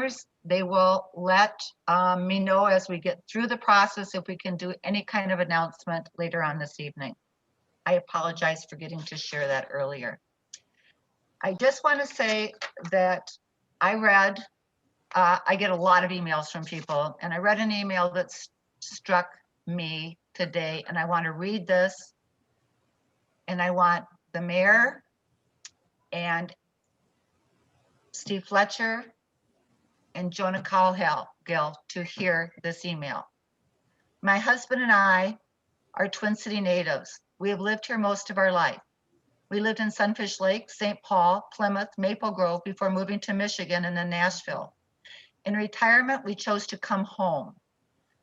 commissioners. They will let me know as we get through the process if we can do any kind of announcement later on this evening. I apologize for getting to share that earlier. I just want to say that I get a lot of emails from people, and I read an email that struck me today, and I want to read this, and I want the mayor and Steve Fletcher and Jonah Cowgill to hear this email. My husband and I are Twin City natives. We have lived here most of our life. We lived in Sunfish Lake, St. Paul, Plymouth, Maple Grove before moving to Michigan and then Nashville. In retirement, we chose to come home.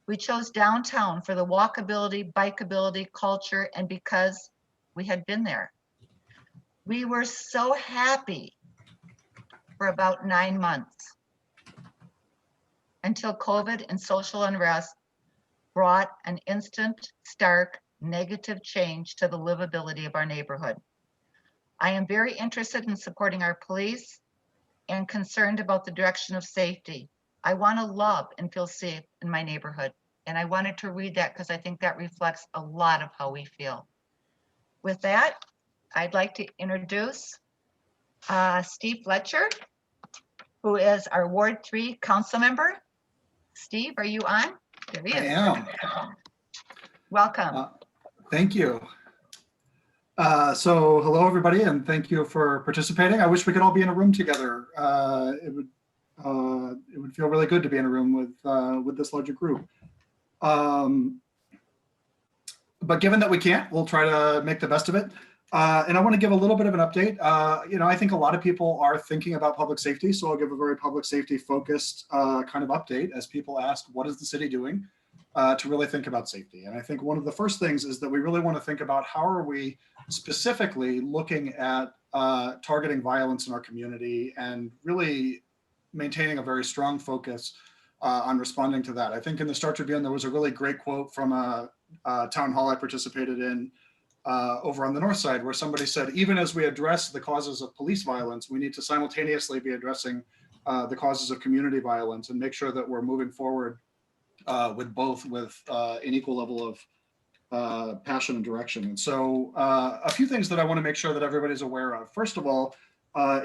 We chose downtown for the walkability, bikeability, culture, and because we had been there. We were so happy for about 9 months until COVID and social unrest brought an instant, stark, negative change to the livability of our neighborhood. I am very interested in supporting our police and concerned about the direction of safety. I want to love and feel safe in my neighborhood. And I wanted to read that because I think that reflects a lot of how we feel. With that, I'd like to introduce Steve Fletcher, who is our Ward 3 council member. Steve, are you on? There he is. I am. Welcome. Thank you. So hello, everybody, and thank you for participating. I wish we could all be in a room together. It would feel really good to be in a room with this larger group. But given that we can't, we'll try to make the best of it. And I want to give a little bit of an update. I think a lot of people are thinking about public safety, so I'll give a very public safety focused kind of update as people ask, what is the city doing to really think about safety? And I think one of the first things is that we really want to think about how are we specifically looking at targeting violence in our community and really maintaining a very strong focus on responding to that. I think in the Star Tribune, there was a really great quote from a town hall I participated in over on the north side, where somebody said, even as we address the causes of police violence, we need to simultaneously be addressing the causes of community violence and make sure that we're moving forward with both with an equal level of passion and direction. And so a few things that I want to make sure that everybody's aware of. First of all,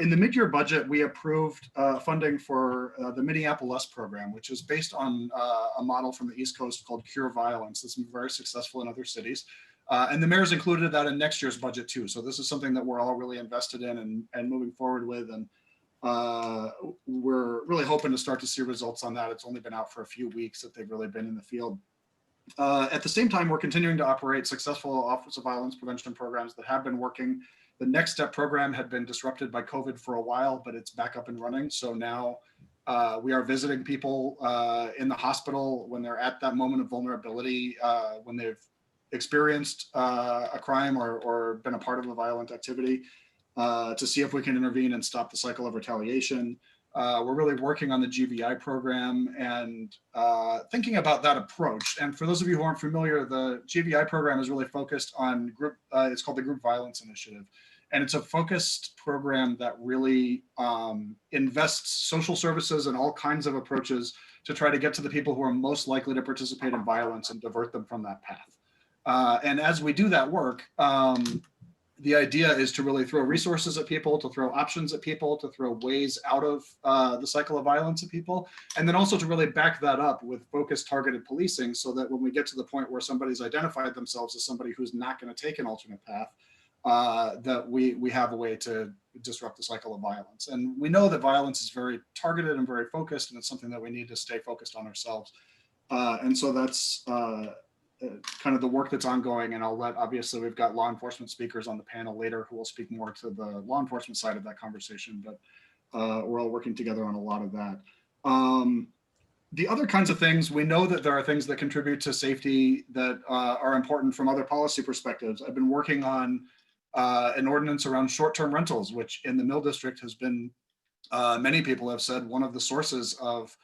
in the mid-year budget, we approved funding for the Minneapolis program, which is based on a model from the East Coast called Cure Violence. That's been very successful in other cities. And the mayor's included that in next year's budget too. So this is something that we're all really invested in and moving forward with. And we're really hoping to start to see results on that. It's only been out for a few weeks that they've really been in the field. At the same time, we're continuing to operate successful Office of Violence Prevention programs that have been working. The Next Step program had been disrupted by COVID for a while, but it's back up and running. So now we are visiting people in the hospital when they're at that moment of vulnerability, when they've experienced a crime or been a part of a violent activity, to see if we can intervene and stop the cycle of retaliation. We're really working on the GVI program and thinking about that approach. And for those of you who aren't familiar, the GVI program is really focused on group, it's called the Group Violence Initiative. And it's a focused program that really invests social services and all kinds of approaches to try to get to the people who are most likely to participate in violence and divert them from that path. And as we do that work, the idea is to really throw resources at people, to throw options at people, to throw ways out of the cycle of violence at people, and then also to really back that up with focused, targeted policing so that when we get to the point where somebody's identified themselves as somebody who's not going to take an alternate path, that we have a way to disrupt the cycle of violence. And we know that violence is very targeted and very focused, and it's something that we need to stay focused on ourselves. And so that's kind of the work that's ongoing. And obviously we've got law enforcement speakers on the panel later who will speak more to the law enforcement side of that conversation, but we're all working together on a lot of that. The other kinds of things, we know that there are things that contribute to safety that are important from other policy perspectives. I've been working on an ordinance around short-term rentals, which in the Mill District has been, many people have said, one of the sources of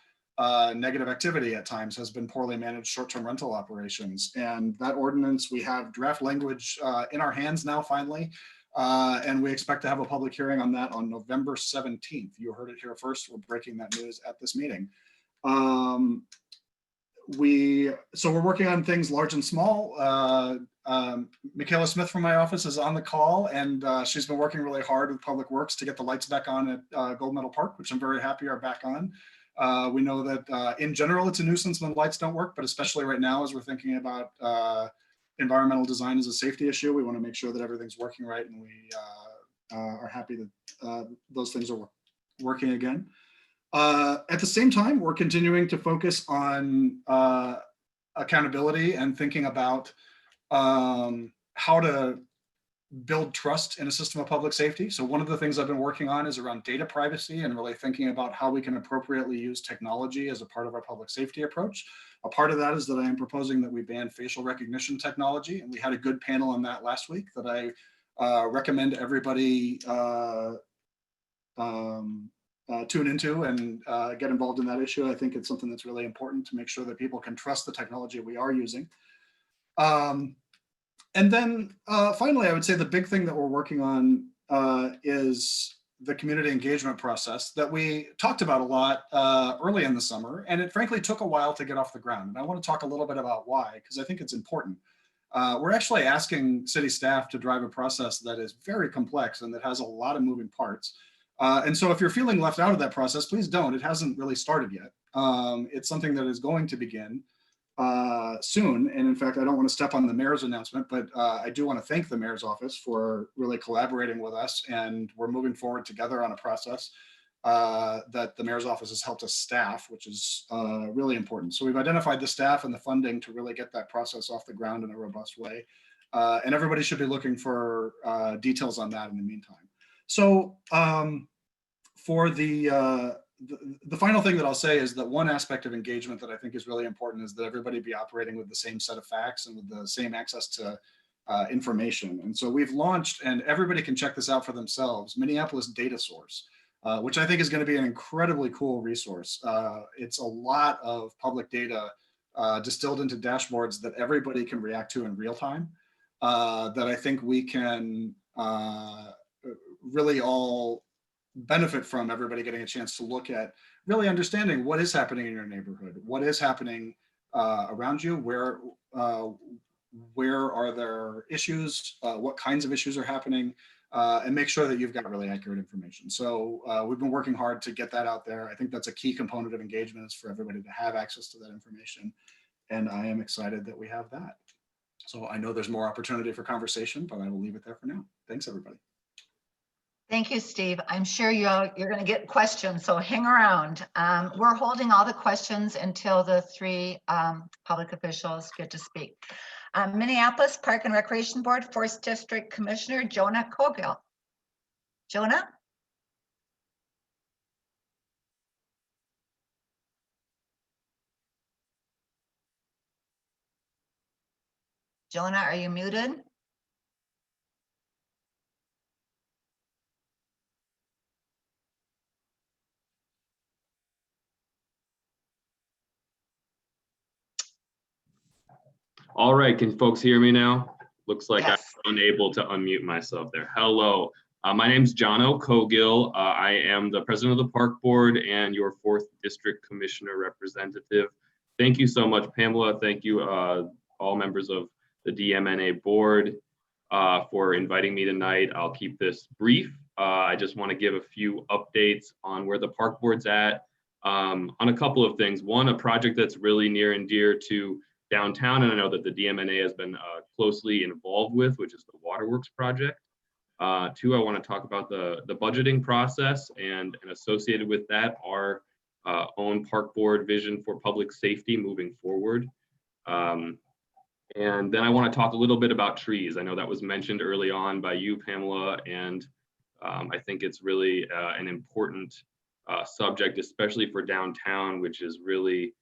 negative activity at times has been poorly managed short-term rental operations. And that ordinance, we have draft language in our hands now, finally. And we expect to have a public hearing on that on November 17th. You heard it here first. We're breaking that news at this meeting. So we're working on things large and small. Michaela Smith from my office is on the call, and she's been working really hard with Public Works to get the lights back on at Gold Medal Park, which I'm very happy are back on. We know that in general, it's a nuisance when lights don't work, but especially right now, as we're thinking about environmental design as a safety issue, we want to make sure that everything's working right, and we are happy that those things are working again. At the same time, we're continuing to focus on accountability and thinking about how to build trust in a system of public safety. So one of the things I've been working on is around data privacy and really thinking about how we can appropriately use technology as a part of our public safety approach. A part of that is that I am proposing that we ban facial recognition technology, and we had a good panel on that last week that I recommend everybody tune into and get involved in that issue. I think it's something that's really important to make sure that people can trust the technology we are using. And then finally, I would say the big thing that we're working on is the community engagement process that we talked about a lot early in the summer, and it frankly took a while to get off the ground. And I want to talk a little bit about why, because I think it's important. We're actually asking city staff to drive a process that is very complex and that has a lot of moving parts. And so if you're feeling left out of that process, please don't. It hasn't really started yet. It's something that is going to begin soon. And in fact, I don't want to step on the mayor's announcement, but I do want to thank the mayor's office for really collaborating with us. And we're moving forward together on a process that the mayor's office has helped us staff, which is really important. So we've identified the staff and the funding to really get that process off the ground in a robust way. And everybody should be looking for details on that in the meantime. So for the final thing that I'll say is that one aspect of engagement that I think is really important is that everybody be operating with the same set of facts and with the same access to information. And so we've launched, and everybody can check this out for themselves, Minneapolis Data Source, which I think is going to be an incredibly cool resource. It's a lot of public data distilled into dashboards that everybody can react to in real time, that I think we can really all benefit from, everybody getting a chance to look at really understanding what is happening in your neighborhood, what is happening around you, where are there issues, what kinds of issues are happening, and make sure that you've got really accurate information. So we've been working hard to get that out there. I think that's a key component of engagement, is for everybody to have access to that information. And I am excited that we have that. So I know there's more opportunity for conversation, but I will leave it there for now. Thanks, everybody. Thank you, Steve. I'm sure you're going to get questions, so hang around. We're holding all the questions until the three public officials get to speak. Minneapolis Park and Recreation Board, 4th District Commissioner Jonah Cogill. Jonah? Jonah, are you muted? All right, can folks hear me now? Looks like Yes. I'm unable to unmute myself there. Hello, my name's Jono Cogill. I am the president of the Park Board and your 4th District Commissioner representative. Thank you so much, Pamela. Thank you, all members of the DMNA board for inviting me tonight. I'll keep this brief. I just want to give a few updates on where the Park Board's at on a couple of things. One, a project that's really near and dear to downtown, and I know that the DMNA has been closely involved with, which is the Waterworks project. Two, I want to talk about the budgeting process and associated with that, our own Park Board vision for public safety moving forward. And then I want to talk a little bit about trees. I know that was mentioned early on by you, Pamela, and I think it's really an important subject, especially for downtown, which is really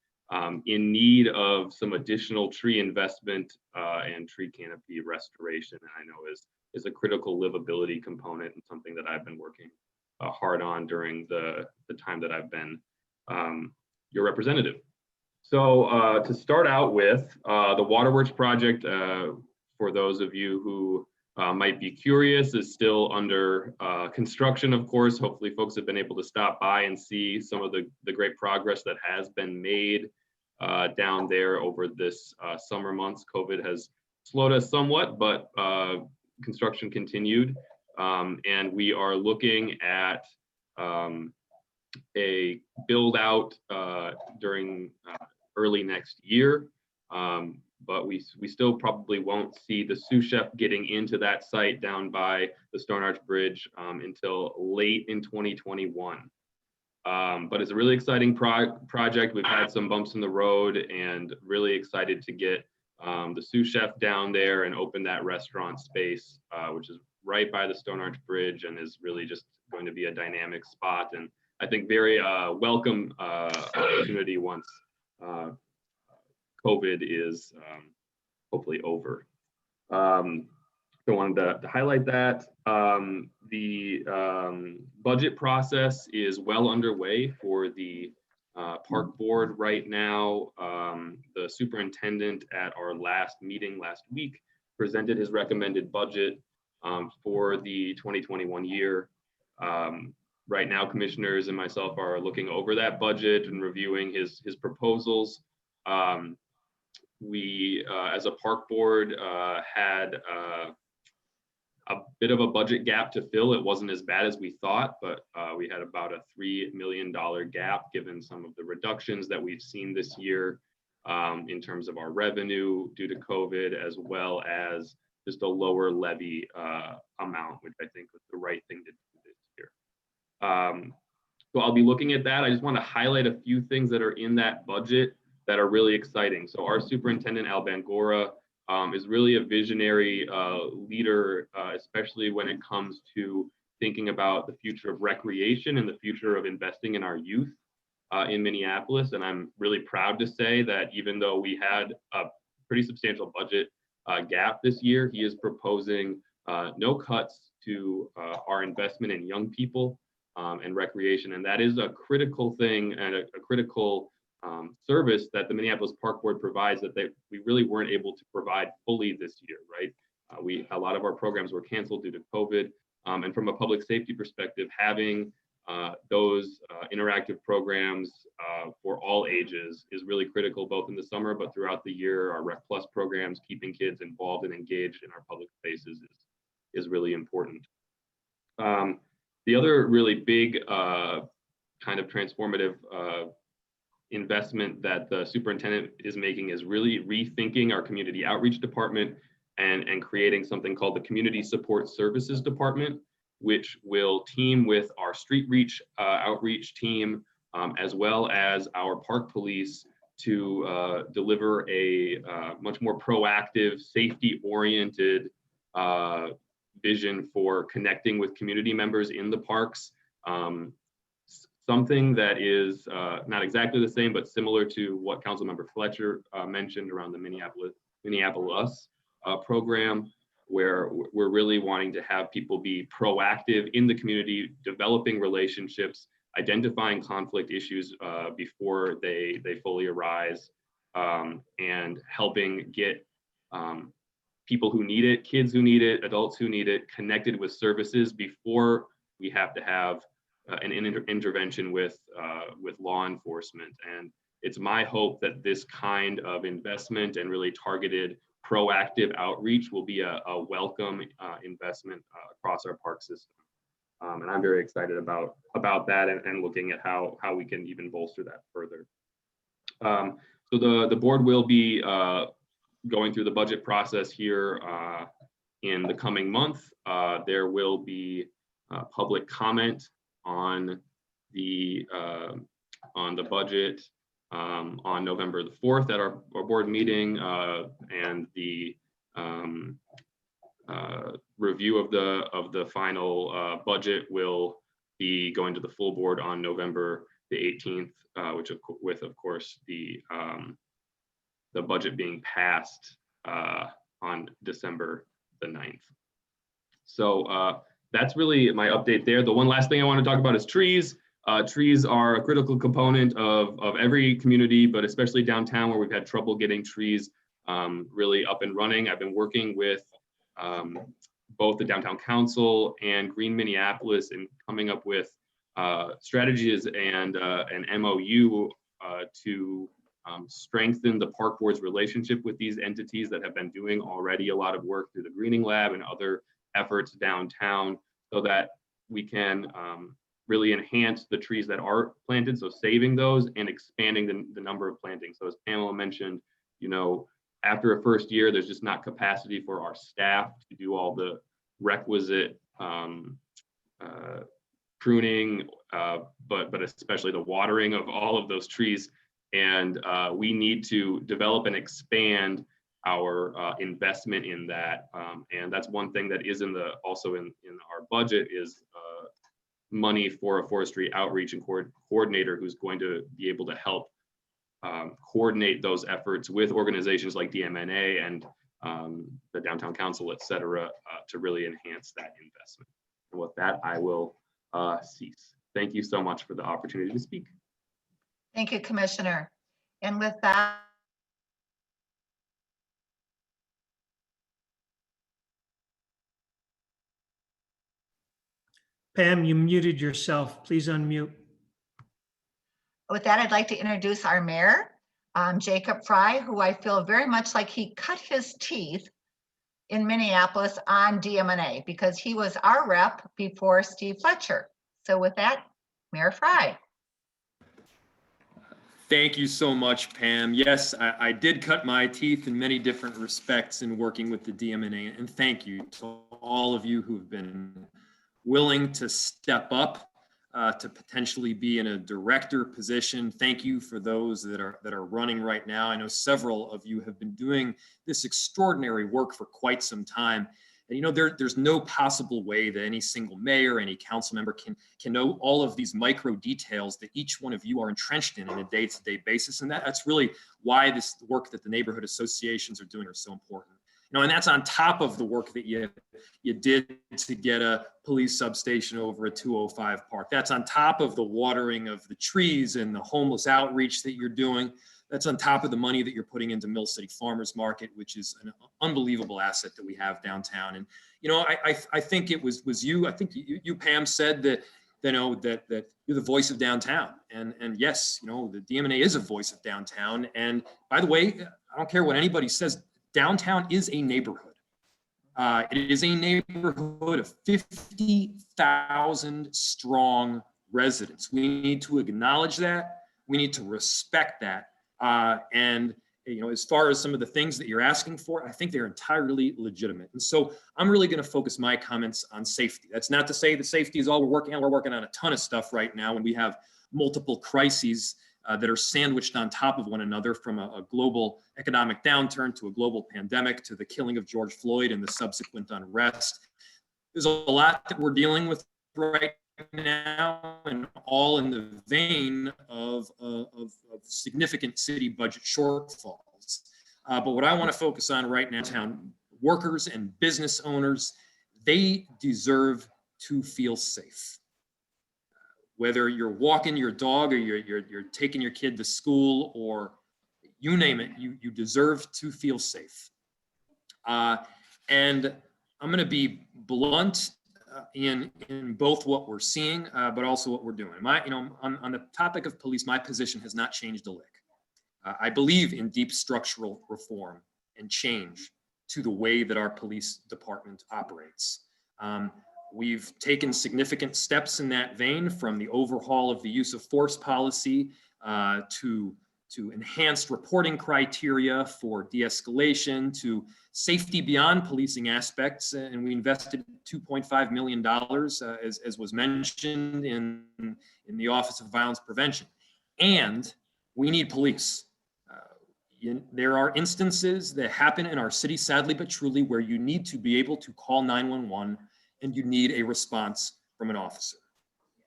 in need of some additional tree investment and tree canopy restoration. And I know is a critical livability component and something that I've been working hard on during the time that I've been your representative. So to start out with, the Waterworks project, for those of you who might be curious, is still under construction, of course. Hopefully folks have been able to stop by and see some of the great progress that has been made down there over this summer months. COVID has slowed us somewhat, but construction continued. And we are looking at a build out during early next year. But we still probably won't see the sous chef getting into that site down by the Stone Arch Bridge until late in 2021. But it's a really exciting project. We've had some bumps in the road and really excited to get the sous chef down there and open that restaurant space, which is right by the Stone Arch Bridge and is really just going to be a dynamic spot. And I think very welcome opportunity once COVID is hopefully over. So I wanted to highlight that. The budget process is well underway for the park board right now. The superintendent at our last meeting last week presented his recommended budget for the 2021 year. Right now, commissioners and myself are looking over that budget and reviewing his proposals. We, as a park board, had a bit of a budget gap to fill. It wasn't as bad as we thought, but we had about a $3 million gap given some of the reductions that we've seen this year in terms of our revenue due to COVID, as well as just a lower levy amount, which I think was the right thing to do this year. So I'll be looking at that. I just want to highlight a few things that are in that budget that are really exciting. So our superintendent, Al Bangora, is really a visionary leader, especially when it comes to thinking about the future of recreation and the future of investing in our youth in Minneapolis. And I'm really proud to say that even though we had a pretty substantial budget gap this year, he is proposing no cuts to our investment in young people and recreation. And that is a critical thing and a critical service that the Minneapolis Park Board provides that we really weren't able to provide fully this year, right? A lot of our programs were canceled due to COVID. And from a public safety perspective, having those interactive programs for all ages is really critical, both in the summer, but throughout the year. Our Rec Plus programs, keeping kids involved and engaged in our public spaces is really important. The other really big kind of transformative investment that the superintendent is making is really rethinking our community outreach department and creating something called the Community Support Services Department, which will team with our street reach outreach team, as well as our park police to deliver a much more proactive, safety-oriented vision for connecting with community members in the parks. Something that is not exactly the same, but similar to what Councilmember Fletcher mentioned around the Minneapolis program, where we're really wanting to have people be proactive in the community, developing relationships, identifying conflict issues before they fully arise, and helping get people who need it, kids who need it, adults who need it, connected with services before we have to have an intervention with law enforcement. And it's my hope that this kind of investment and really targeted proactive outreach will be a welcome investment across our park system. And I'm very excited about that and looking at how we can even bolster that further. So the board will be going through the budget process here in the coming month. There will be public comment on the budget on November the 4th at our board meeting, and the review of the final budget will be going to the full board on November the 18th, with of course the budget being passed on December the 9th. So that's really my update there. The one last thing I want to talk about is trees. Trees are a critical component of every community, but especially downtown where we've had trouble getting trees really up and running. I've been working with both the Downtown Council and Green Minneapolis in coming up with strategies and an MOU to strengthen the park board's relationship with these entities that have been doing already a lot of work through the Greening Lab and other efforts downtown, so that we can really enhance the trees that are planted, so saving those and expanding the number of plantings. So as Pamela mentioned, you know, after a first year, there's just not capacity for our staff to do all the requisite pruning, but especially the watering of all of those trees. And we need to develop and expand our investment in that. And that's one thing that is also in our budget is money for a forestry outreach and coordinator who's going to be able to help coordinate those efforts with organizations like DMNA and the Downtown Council, et cetera, to really enhance that investment. And with that, I will cease. Thank you so much for the opportunity to speak. Thank you, Commissioner. And with that, Pam, you muted yourself. Please unmute. I'd like to introduce our mayor, Jacob Fry, who I feel very much like he cut his teeth in Minneapolis on DMNA because he was our rep before Steve Fletcher. So with that, Mayor Fry. Thank you so much, Pam. Yes, I did cut my teeth in many different respects in working with the DMNA, and thank you to all of you who've been willing to step up to potentially be in a director position. Thank you for those that are running right now. I know several of you have been doing this extraordinary work for quite some time. And you know, there's no possible way that any single mayor, any council member can know all of these micro details that each one of you are entrenched in a day-to-day basis. And that's really why this work that the neighborhood associations are doing are so important. You know, and that's on top of the work that you did to get a police substation over at 205 Park. That's on top of the watering of the trees and the homeless outreach that you're doing. That's on top of the money that you're putting into Mill City Farmers Market, which is an unbelievable asset that we have downtown. And you know, I think it was you. I think you Pam said that that you're the voice of downtown. And yes, you know, the DMNA is a voice of downtown. And by the way, I don't care what anybody says. Downtown is a neighborhood. It is a neighborhood of 50,000 strong residents. We need to acknowledge that. We need to respect that. And you know, as far as some of the things that you're asking for, I think they're entirely legitimate. And so I'm really going to focus my comments on safety. That's not to say that safety is all we're working on. We're working on a ton of stuff right now, and we have multiple crises that are sandwiched on top of one another, from a global economic downturn to a global pandemic to the killing of George Floyd and the subsequent unrest. There's a lot that we're dealing with right now, and all in the vein of significant city budget shortfalls. But what I want to focus on right now, town workers and business owners, they deserve to feel safe. Whether you're walking your dog or you're taking your kid to school, or you name it, you deserve to feel safe. And I'm going to be blunt in both what we're seeing, but also what we're doing. On the topic of police, my position has not changed a lick. I believe in deep structural reform and change to the way that our police department operates. We've taken significant steps in that vein, from the overhaul of the use of force policy to enhanced reporting criteria for de-escalation, to safety beyond policing aspects. And we invested $2.5 million, as was mentioned, in the Office of Violence Prevention. And we need police. There are instances that happen in our city, sadly but truly, where you need to be able to call 911 and you need a response from an officer.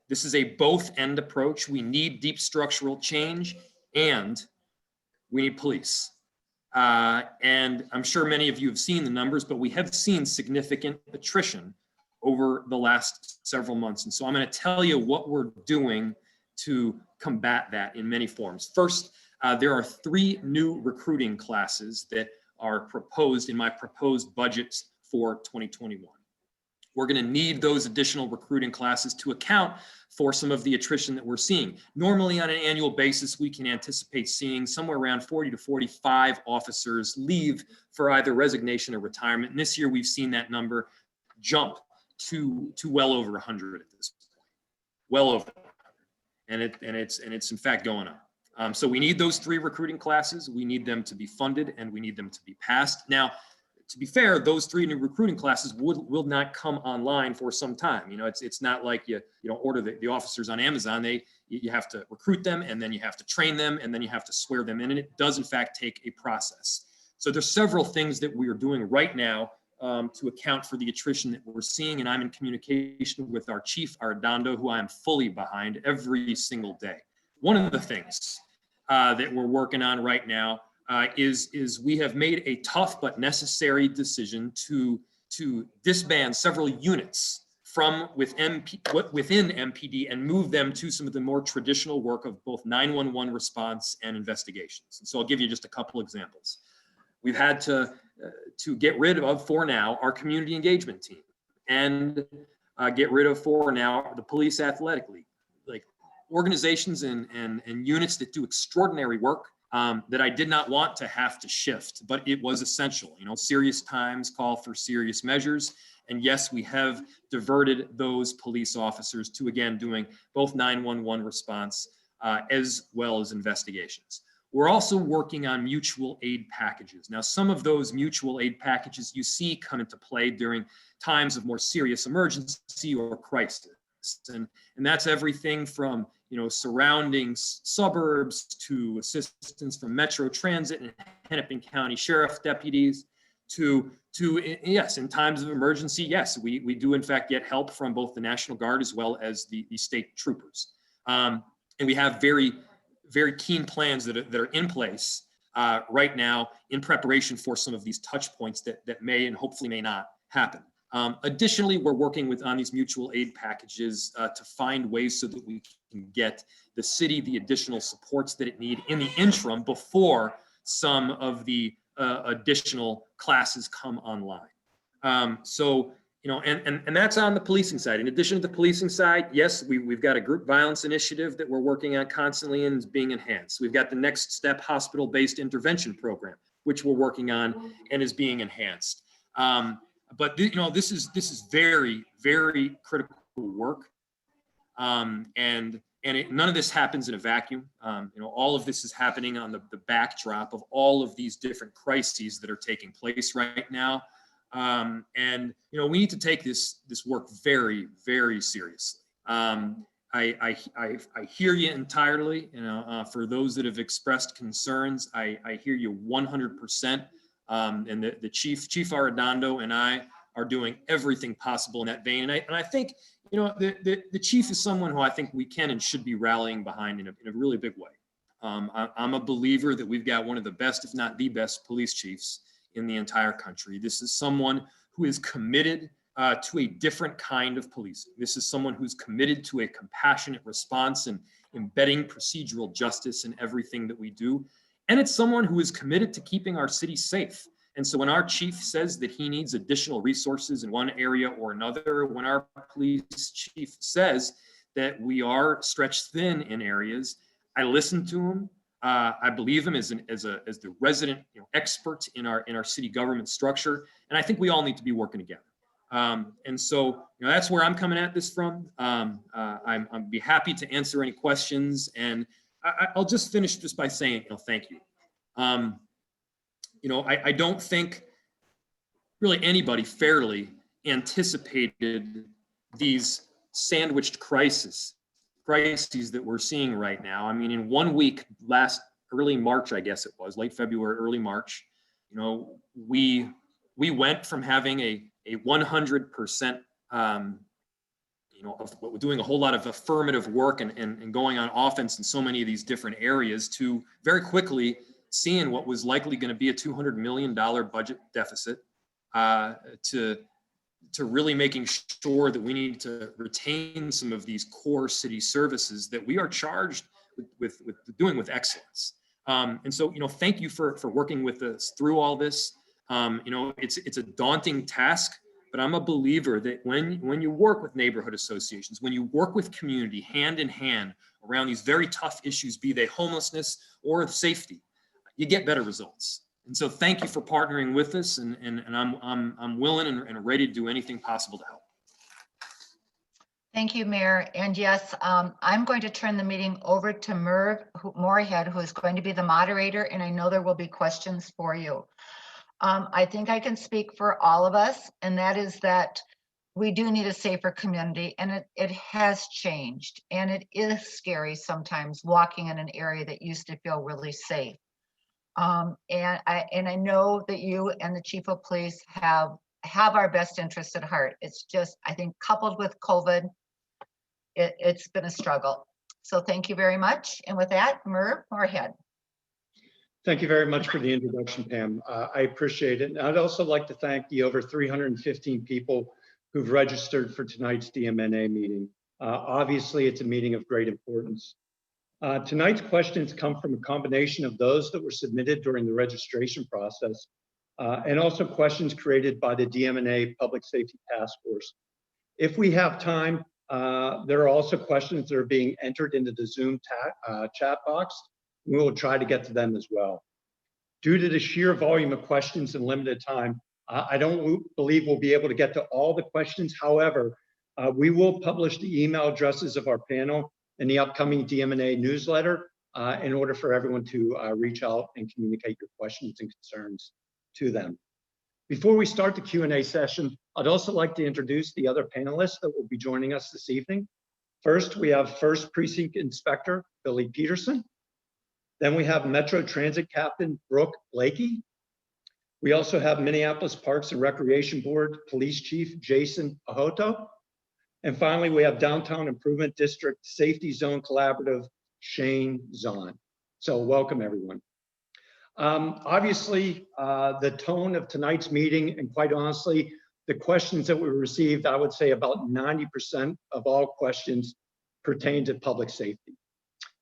This is a both-end approach. We need deep structural change, and we need police. And I'm sure many of you have seen the numbers, but we have seen significant attrition over the last several months. And so I'm going to tell you what we're doing to combat that in many forms. First, there are 3 new recruiting classes that are proposed in my proposed budget for 2021. We're going to need those additional recruiting classes to account for some of the attrition that we're seeing. Normally on an annual basis, we can anticipate seeing somewhere around 40 to 45 officers leave for either resignation or retirement. And this year we've seen that number jump to well over 100 at this point, well over 100. And it's in fact going up. So we need those 3 recruiting classes. We need them to be funded and we need them to be passed. Now, to be fair, those 3 new recruiting classes will not come online for some time. You know, it's not like you don't order the officers on Amazon. You have to recruit them, and then you have to train them, and then you have to swear them in, and it does in fact take a process. So there's several things that we are doing right now to account for the attrition that we're seeing, and I'm in communication with our Chief Arredondo, who I am fully behind every single day. One of the things that we're working on right now is we have made a tough but necessary decision to disband several units from within MPD and move them to some of the more traditional work of both 911 response and investigations. And so I'll give you just a couple examples. We've had to get rid of, for now, our community engagement team, and get rid of, for now, the police athletic league, like organizations and units that do extraordinary work that I did not want to have to shift, but it was essential. You know, serious times call for serious measures. And yes, we have diverted those police officers to, again, doing both 911 response as well as investigations. We're also working on mutual aid packages. Now, some of those mutual aid packages you see come into play during times of more serious emergency or crisis. And that's everything from, you know, surrounding suburbs to assistance from Metro Transit and Hennepin County Sheriff deputies to yes, in times of emergency, yes, we do in fact get help from both the National Guard as well as the state troopers. And we have very, very keen plans that are in place right now in preparation for some of these touch points that may and hopefully may not happen. Additionally, we're working on these mutual aid packages to find ways so that we can get the city the additional supports that it needs in the interim before some of the additional classes come online. So, you know, and that's on the policing side. In addition to the policing side, yes, we've got a group violence initiative that we're working on constantly and is being enhanced. We've got the Next Step hospital-based intervention program, which we're working on and is being enhanced. But you know, this is very, very critical work, and none of this happens in a vacuum. You know, all of this is happening on the backdrop of all of these different crises that are taking place right now, and you know, we need to take this work very, very seriously. I hear you entirely. You know, for those that have expressed concerns, I hear you 100%. And the Chief Arredondo and I are doing everything possible in that vein. And I think, you know, the chief is someone who I think we can and should be rallying behind in a really big way. I'm a believer that we've got one of the best, if not the best, police chiefs in the entire country. This is someone who is committed to a different kind of policing. This is someone who's committed to a compassionate response and embedding procedural justice in everything that we do. And it's someone who is committed to keeping our city safe. And so when our chief says that he needs additional resources in one area or another, when our police chief says that we are stretched thin in areas, I listen to him. I believe him as the resident, you know, expert in our city government structure. And I think we all need to be working together. And so, you know, that's where I'm coming at this from. I'd be happy to answer any questions, and I'll just finish just by saying, you know, thank you. You know, I don't think really anybody fairly anticipated these sandwiched crises that we're seeing right now. I mean, in 1 week, early March, I guess it was, late February, early March, you know, we went from having a 100%, you know, of doing a whole lot of affirmative work and going on offense in so many of these different areas to very quickly seeing what was likely going to be a $200 million budget deficit, to really making sure that we need to retain some of these core city services that we are charged with doing with excellence. And so, you know, thank you for working with us through all this. You know, it's a daunting task but I'm a believer that when you work with neighborhood associations, when you work with community hand in hand around these very tough issues, be they homelessness or safety, you get better results. And so thank you for partnering with us, and I'm willing and ready to do anything possible to help. Thank you, Mayor. And yes, I'm going to turn the meeting over to Merv Moorhead, who is going to be the moderator, and I know there will be questions for you. I think I can speak for all of us, and that is that we do need a safer community, and it has changed, and it is scary sometimes walking in an area that used to feel really safe. And I know that you and the chief of police have our best interests at heart. It's just, I think, coupled with COVID, it's been a struggle. So thank you very much. And with that, Merv Moorhead. Thank you very much for the introduction, Pam. I appreciate it. And I'd also like to thank the over 315 people who've registered for tonight's DMNA meeting. Obviously, it's a meeting of great importance. Tonight's questions come from a combination of those that were submitted during the registration process and also questions created by the DMNA Public Safety Task Force. If we have time, there are also questions that are being entered into the Zoom chat box. We will try to get to them as well. Due to the sheer volume of questions and limited time, I don't believe we'll be able to get to all the questions. However, we will publish the email addresses of our panel in the upcoming DMNA newsletter in order for everyone to reach out and communicate your questions and concerns to them. Before we start the Q&A session, I'd also like to introduce the other panelists that will be joining us this evening. First, we have First Precinct Inspector Billy Peterson. Then we have Metro Transit Captain Brooke Blakey. We also have Minneapolis Parks and Recreation Board Police Chief Jason Ahoto. And finally, we have Downtown Improvement District Safety Zone Collaborative Shane Zahn. So welcome, everyone. Obviously, the tone of tonight's meeting, and quite honestly, the questions that we received, I would say about 90% of all questions pertain to public safety.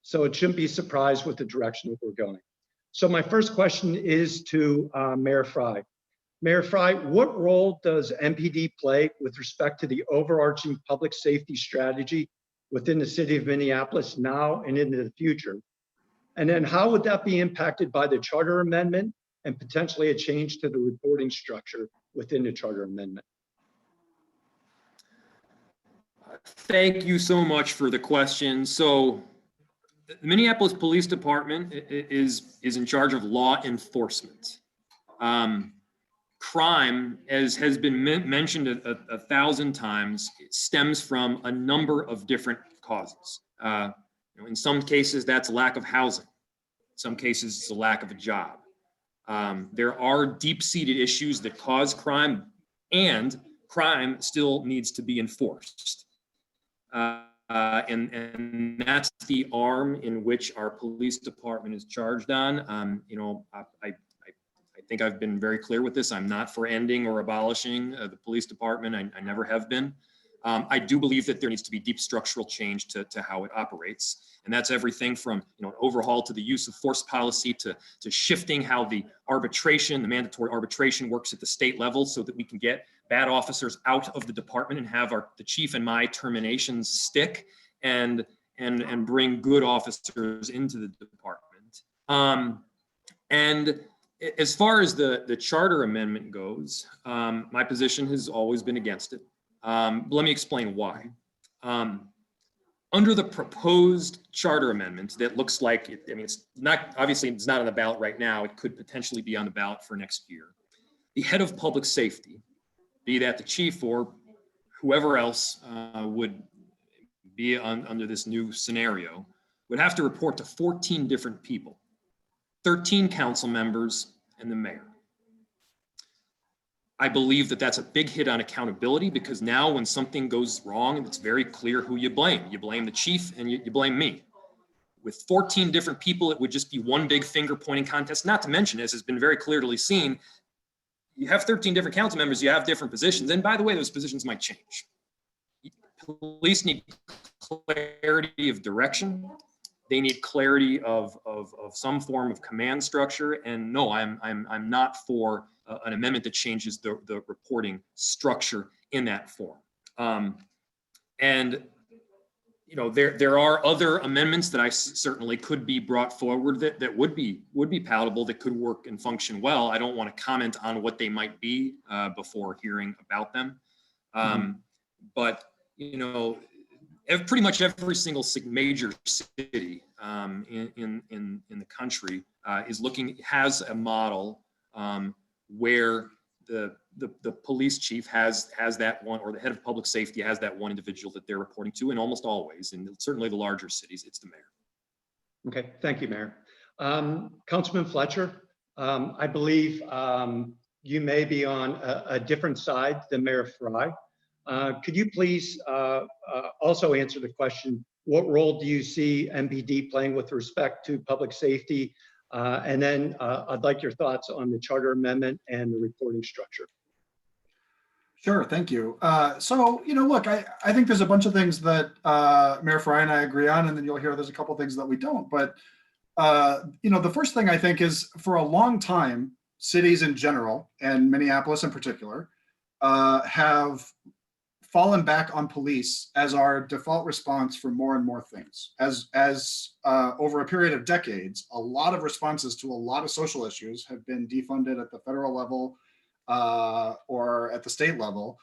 So it shouldn't be a surprise with the direction that we're going. So my first question is to Mayor Frey. Mayor Frey, what role does MPD play with respect to the overarching public safety strategy within the city of Minneapolis now and into the future? And then how would that be impacted by the charter amendment and potentially a change to the reporting structure within the charter amendment? Thank you so much for the question. So the Minneapolis Police Department is in charge of law enforcement. Crime, as has been mentioned a thousand times, it stems from a number of different causes. In some cases, that's lack of housing. In some cases, it's a lack of a job. There are deep-seated issues that cause crime, and crime still needs to be enforced. And that's the arm in which our police department is charged on. I think I've been very clear with this. I'm not for ending or abolishing the police department. I never have been. I do believe that there needs to be deep structural change to how it operates. And that's everything from an overhaul to the use of force policy to shifting how the mandatory arbitration works at the state level so that we can get bad officers out of the department and have the chief and my terminations stick and bring good officers into the department. And as far as the charter amendment goes, my position has always been against it. Let me explain why. Under the proposed charter amendment that looks like, it's not on the ballot right now. It could potentially be on the ballot for next year. The head of public safety, be that the chief or whoever else would be under this new scenario, would have to report to 14 different people, 13 council members and the mayor. I believe that that's a big hit on accountability, because now when something goes wrong, it's very clear who you blame. You blame the chief and you blame me. With 14 different people, it would just be one big finger pointing contest, not to mention, as has been very clearly seen, you have 13 different council members, you have different positions. And by the way, those positions might change. Police need clarity of direction. they need clarity of some form of command structure. And no, I'm not for an amendment that changes the reporting structure in that form. And you know, there are other amendments that I certainly could be brought forward that would be palatable, that could work and function well. I don't want to comment on what they might be before hearing about them. But you know, pretty much every single major city in the country has a model where the police chief has that one, or the head of public safety has that one individual that they're reporting to, and almost always, and certainly the larger cities, it's the mayor. Okay, thank you, Mayor. Councilman Fletcher, I believe you may be on a different side than Mayor Fry. Could you please also answer the question, what role do you see MPD playing with respect to public safety? And then I'd like your thoughts on the charter amendment and the reporting structure. Sure, thank you. So, you know, look, I think there's a bunch of things that Mayor Fry and I agree on, and then you'll hear there's a couple of things that we don't. But, you know, the first thing I think is, for a long time, cities in general, and Minneapolis in particular, have fallen back on police as our default response for more and more things. As over a period of decades, a lot of responses to a lot of social issues have been defunded at the federal level or at the state level.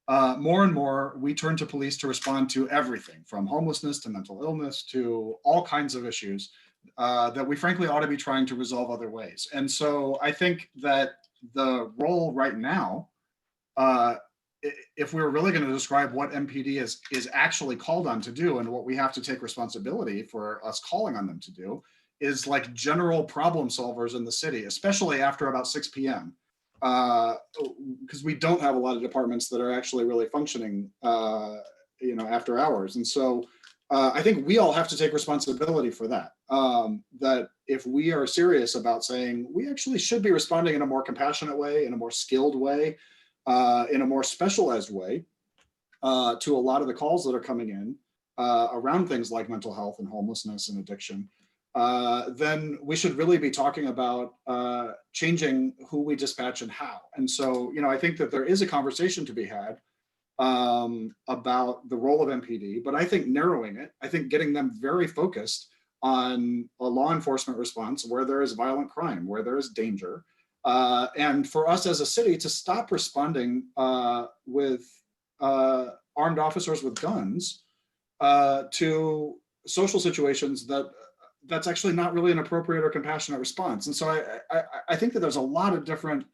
More and more, we turn to police to respond to everything from homelessness to mental illness to all kinds of issues that we frankly ought to be trying to resolve other ways. And so I think that the role right now, if we're really going to describe what MPD is actually called on to do, and what we have to take responsibility for us calling on them to do, is like general problem solvers in the city, especially after about 6 p.m. Because we don't have a lot of departments that are actually really functioning, you know, after hours. And so I think we all have to take responsibility for that. That if we are serious about saying we actually should be responding in a more compassionate way, in a more skilled way, in a more specialized way to a lot of the calls that are coming in around things like mental health and homelessness and addiction, then we should really be talking about changing who we dispatch and how. And so, you know, I think that there is a conversation to be had about the role of MPD, but I think narrowing it, I think getting them very focused on a law enforcement response where there is violent crime, where there is danger, and for us as a city to stop responding with armed officers with guns to social situations that's actually not really an appropriate or compassionate response. And so I think that there's a lot of different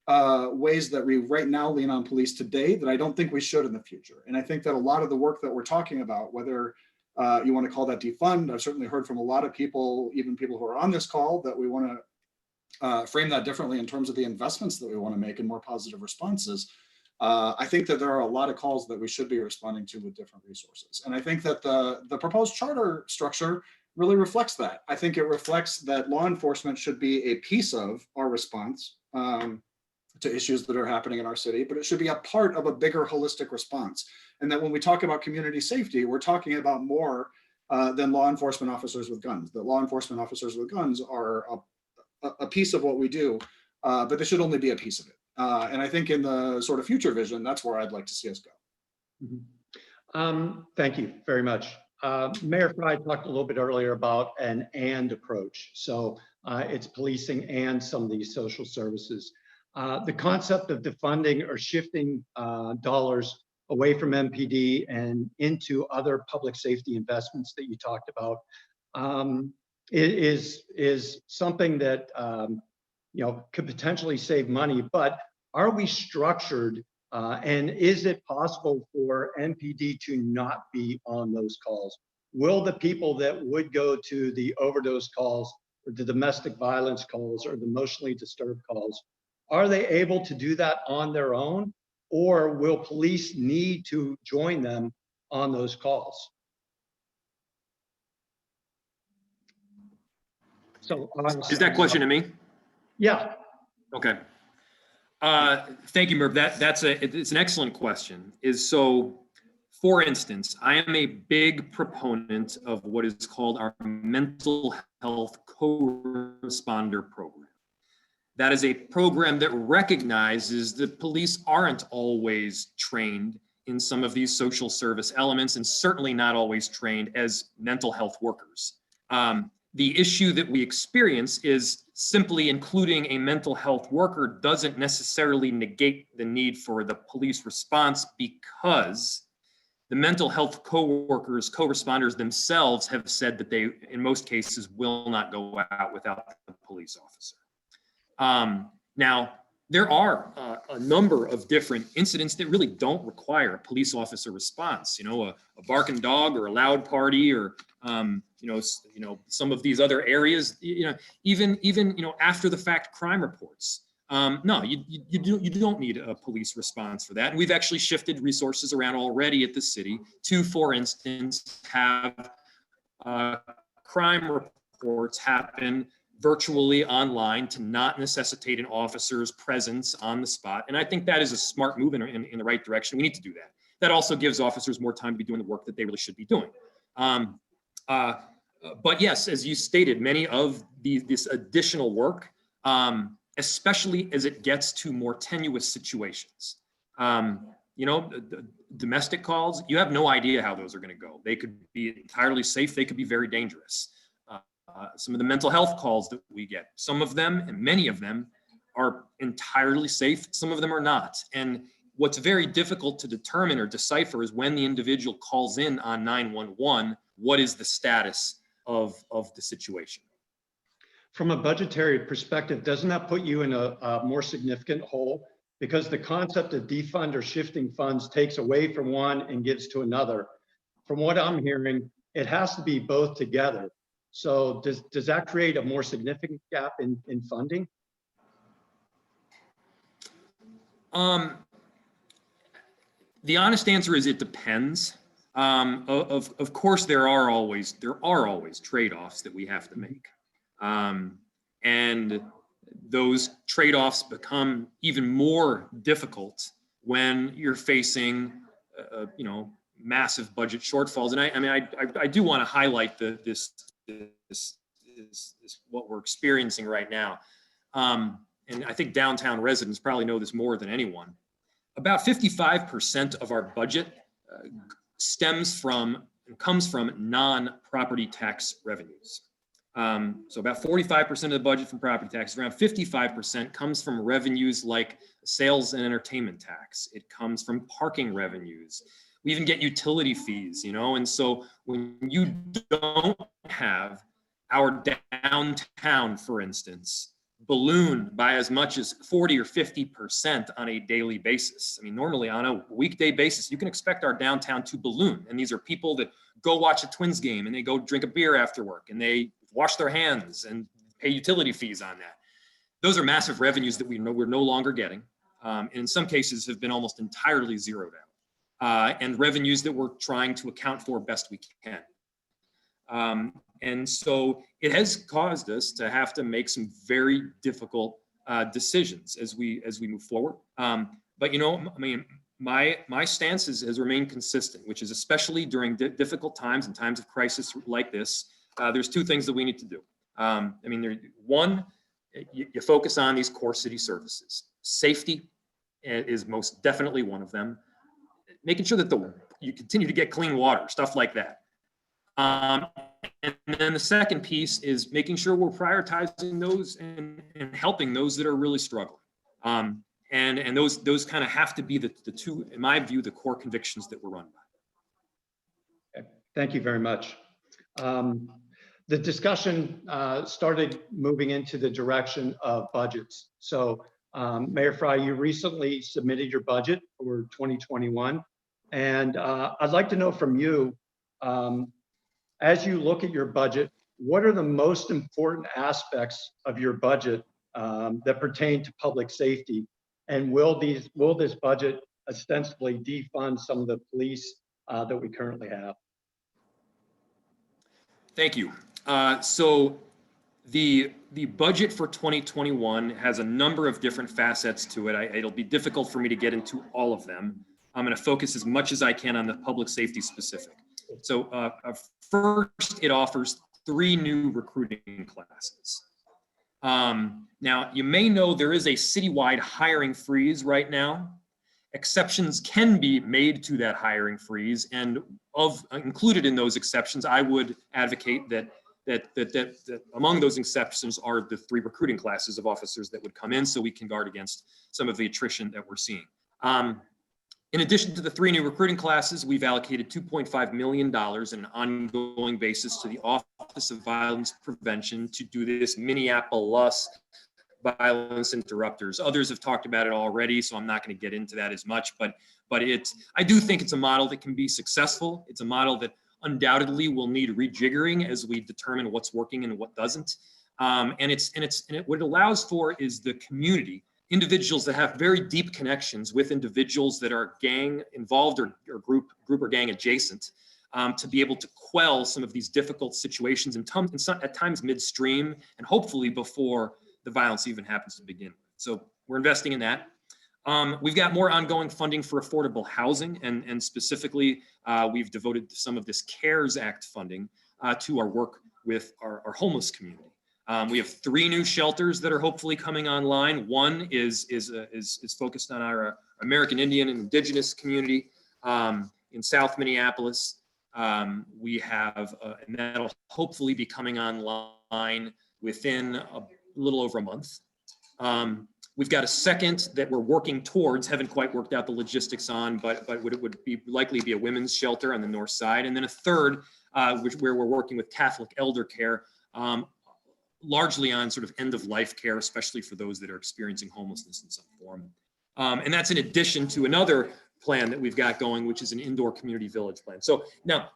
ways that we right now lean on police today that I don't think we should in the future. And I think that a lot of the work that we're talking about, whether you want to call that defund, I've certainly heard from a lot of people, even people who are on this call, that we want to frame that differently in terms of the investments that we want to make in more positive responses. I think that there are a lot of calls that we should be responding to with different resources. And I think that the proposed charter structure really reflects that. I think it reflects that law enforcement should be a piece of our response to issues that are happening in our city, but it should be a part of a bigger holistic response. And that when we talk about community safety, we're talking about more than law enforcement officers with guns. That law enforcement officers with guns are a piece of what we do, but they should only be a piece of it. And I think in the sort of future vision, that's where I'd like to see us go. Thank you very much. Mayor Fry talked a little bit earlier about an and approach. So it's policing and some of these social services. The concept of defunding or shifting dollars away from MPD and into other public safety investments that you talked about is something that you know, could potentially save money. But are we structured and is it possible for MPD to not be on those calls? Will the people that would go to the overdose calls or the domestic violence calls or the emotionally disturbed calls, are they able to do that on their own, or will police need to join them on those calls? So Is that question to me? Yeah. Okay. Thank you, Merv. It's an excellent question. So For instance, I am a big proponent of what is called our mental health co-responder program. That is a program that recognizes that police aren't always trained in some of these social service elements, and certainly not always trained as mental health workers. The issue that we experience is simply including a mental health worker doesn't necessarily negate the need for the police response, because the mental health co-workers, co-responders themselves have said that they, in most cases, will not go out without the police officer. Now, there are a number of different incidents that really don't require a police officer response. You know, a barking dog or a loud party, or some of these other areas. Even after the fact crime reports. No, you don't need a police response for that. And we've actually shifted resources around already at the city to, for instance, have crime reports happen virtually online to not necessitate an officer's presence on the spot. And I think that is a smart move in the right direction. We need to do that. That also gives officers more time to be doing the work that they really should be doing. But yes, as you stated, many of this additional work, especially as it gets to more tenuous situations. Domestic calls, you have no idea how those are going to go. They could be entirely safe. They could be very dangerous. Some of the mental health calls that we get, some of them, and many of them, are entirely safe. Some of them are not. And what's very difficult to determine or decipher is when the individual calls in on 911, what is the status of the situation? From a budgetary perspective, doesn't that put you in a more significant hole? Because the concept of defund or shifting funds takes away from one and gives to another. From what I'm hearing, it has to be both together. So does that create a more significant gap in funding? The honest answer is it depends. Of course, there are always trade-offs that we have to make. And those trade-offs become even more difficult when you're facing, massive budget shortfalls. And I do want to highlight this what we're experiencing right now. And I think downtown residents probably know this more than anyone. About 55% of our budget comes from non-property tax revenues. So about 45% of the budget from property taxes, around 55% comes from revenues like sales and entertainment tax. It comes from parking revenues. We even get utility fees, and so when you don't have our downtown, for instance, balloon by as much as 40 or 50% on a daily basis. I mean, normally on a weekday basis, you can expect our downtown to balloon. And these are people that go watch a Twins game and they go drink a beer after work and they wash their hands and pay utility fees on that. Those are massive revenues that we're no longer getting. And in some cases have been almost entirely zeroed out. And revenues that we're trying to account for best we can. And so it has caused us to have to make some very difficult decisions as we move forward. But my stance has remained consistent, which is especially during difficult times and times of crisis like this. There's two things that we need to do. One, you focus on these core city services. Safety is most definitely one of them. Making sure that you continue to get clean water, stuff like that. And then the second piece is making sure we're prioritizing those and helping those that are really struggling. And those kind of have to be the two, in my view, the core convictions that we're run by. Okay. Thank you very much. The discussion started moving into the direction of budgets. So Mayor Fry, you recently submitted your budget for 2021. And I'd like to know from you, as you look at your budget, what are the most important aspects of your budget that pertain to public safety? And will this budget ostensibly defund some of the police that we currently have? Thank you. So the budget for 2021 has a number of different facets to it. It'll be difficult for me to get into all of them. I'm going to focus as much as I can on the public safety specific. So first, it offers 3 new recruiting classes. Now, you may know there is a citywide hiring freeze right now. Exceptions can be made to that hiring freeze, and included in those exceptions, I would advocate that among those exceptions are the 3 recruiting classes of officers that would come in, so we can guard against some of the attrition that we're seeing. In addition to the 3 new recruiting classes, we've allocated $2.5 million on an ongoing basis to the Office of Violence Prevention to do this Minneapolis violence interrupters. Others have talked about it already, so I'm not going to get into that as much, but I do think it's a model that can be successful. It's a model that undoubtedly will need rejiggering as we determine what's working and what doesn't. And what it allows for is the community, individuals that have very deep connections with individuals that are gang involved or group or gang adjacent, to be able to quell some of these difficult situations and at times midstream, and hopefully before the violence even happens to begin with. So we're investing in that. We've got more ongoing funding for affordable housing, and specifically, we've devoted some of this CARES Act funding to our work with our homeless community. We have 3 new shelters that are hopefully coming online. One is focused on our American Indian and Indigenous community in South Minneapolis. We have, and that'll hopefully be coming online within a little over a month. We've got a second that we're working towards, haven't quite worked out the logistics on, but it would likely be a women's shelter on the north side. And then a third, where we're working with Catholic elder care, largely on sort of end of life care, especially for those that are experiencing homelessness in some form. And that's in addition to another plan that we've got going, which is an indoor community village plan. So now,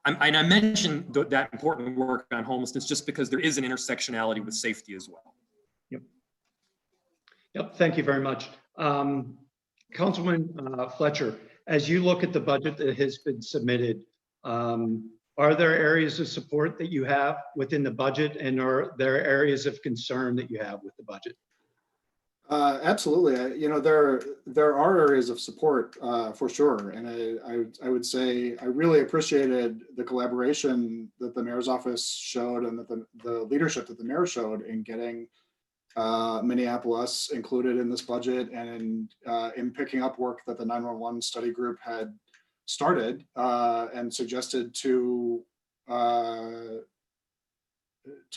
I mentioned that important work on homelessness just because there is an intersectionality with safety as well. Yep, thank you very much. Councilman Fletcher, as you look at the budget that has been submitted, are there areas of support that you have within the budget, and are there areas of concern that you have with the budget? Absolutely. There are areas of support for sure. And I would say I really appreciated the collaboration that the mayor's office showed, and that the leadership that the mayor showed in getting Minneapolis included in this budget, and in picking up work that the 911 study group had started and suggested to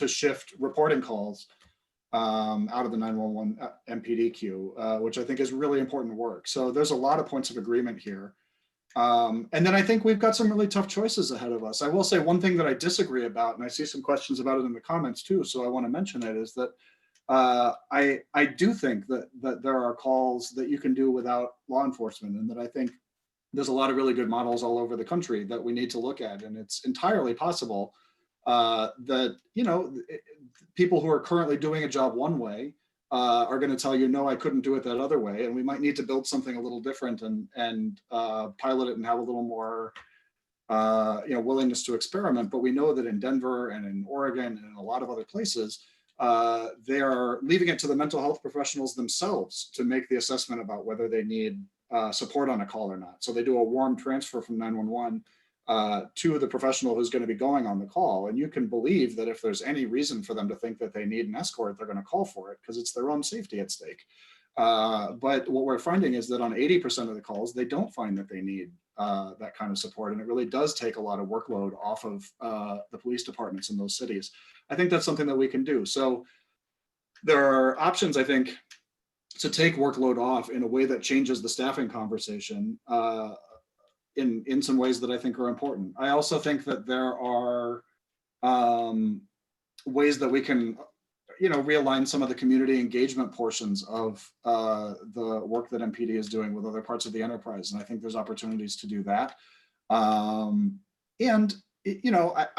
shift reporting calls out of the 911 MPD queue, which I think is really important work. So there's a lot of points of agreement here. And then I think we've got some really tough choices ahead of us. I will say one thing that I disagree about, and I see some questions about it in the comments too, so I want to mention it, is that I do think that there are calls that you can do without law enforcement, and that I think there's a lot of really good models all over the country that we need to look at. And it's entirely possible that, people who are currently doing a job one way are going to tell you, no, I couldn't do it that other way. And we might need to build something a little different and pilot it and have a little more willingness to experiment. But we know that in Denver and in Oregon and in a lot of other places, they are leaving it to the mental health professionals themselves to make the assessment about whether they need support on a call or not. So they do a warm transfer from 911 to the professional who's going to be going on the call. And you can believe that if there's any reason for them to think that they need an escort, they're going to call for it because it's their own safety at stake. But what we're finding is that on 80% of the calls, they don't find that they need that kind of support. And it really does take a lot of workload off of the police departments in those cities. I think that's something that we can do. So there are options, I think, to take workload off in a way that changes the staffing conversation in some ways that I think are important. I also think that there are ways that we can, realign some of the community engagement portions of the work that MPD is doing with other parts of the enterprise. And I think there's opportunities to do that. I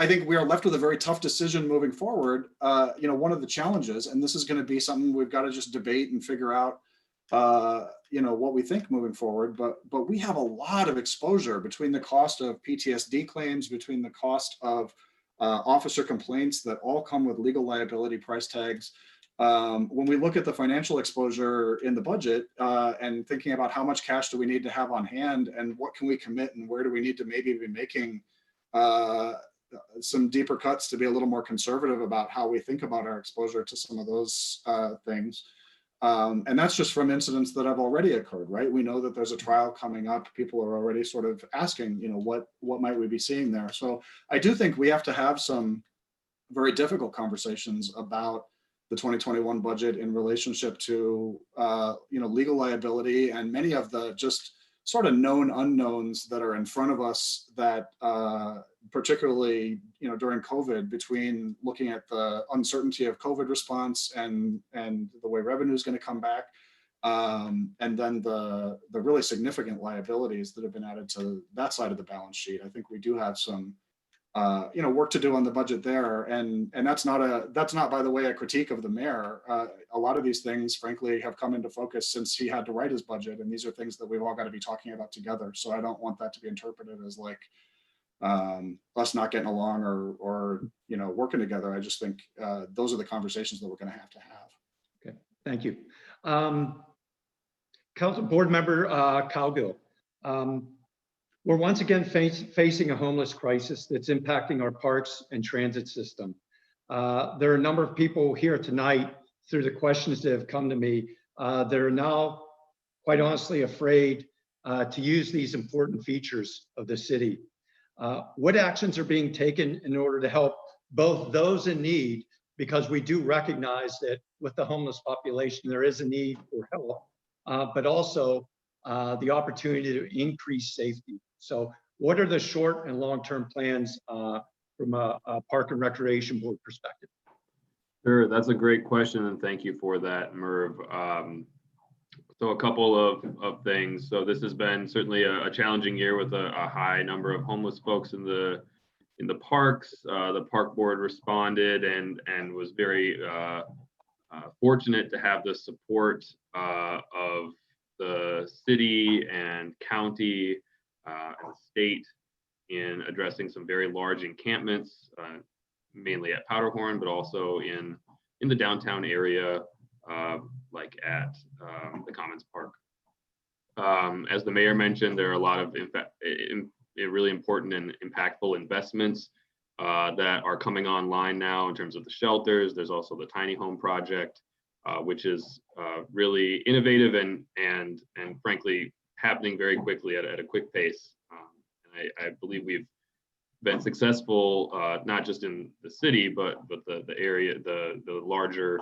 think we are left with a very tough decision moving forward. One of the challenges, and this is going to be something we've got to just debate and figure out, what we think moving forward, but we have a lot of exposure between the cost of PTSD claims, between the cost of officer complaints that all come with legal liability price tags, When we look at the financial exposure in the budget and thinking about how much cash do we need to have on hand and what can we commit and where do we need to maybe be making some deeper cuts to be a little more conservative about how we think about our exposure to some of those things. And that's just from incidents that have already occurred, right? We know that there's a trial coming up. People are already sort of asking, what might we be seeing there? So I do think we have to have some very difficult conversations about the 2021 budget in relationship to, legal liability and many of the just sort of known unknowns that are in front of us that particularly, during COVID, between looking at the uncertainty of COVID response and the way revenue is going to come back, and then the really significant liabilities that have been added to that side of the balance sheet. I think we do have some work to do on the budget there, and that's not, by the way, a critique of the mayor. A lot of these things, frankly, have come into focus since he had to write his budget, and these are things that we've all got to be talking about together. So I don't want that to be interpreted as like us not getting along or working together. I just think those are the conversations that we're going to have. Okay, thank you. Council Board Member Cowgill. We're once again facing a homeless crisis that's impacting our parks and transit system. There are a number of people here tonight through the questions that have come to me that are now, quite honestly, afraid to use these important features of the city. What actions are being taken in order to help both those in need, because we do recognize that with the homeless population, there is a need for help, but also the opportunity to increase safety. So what are the short and long-term plans from a Park and Recreation Board perspective? Sure, that's a great question, and thank you for that, Merv. So a couple of things. So this has been certainly a challenging year with a high number of homeless folks in the parks. The park board responded and was very fortunate to have the support of the city and county and the state in addressing some very large encampments, mainly at Powderhorn, but also in the downtown area, like at the Commons Park. As the mayor mentioned, there are a lot of really important and impactful investments that are coming online now in terms of the shelters. There's also the tiny home project, which is really innovative and frankly happening very quickly at a quick pace. And I believe we've been successful not just in the city, but the area, the larger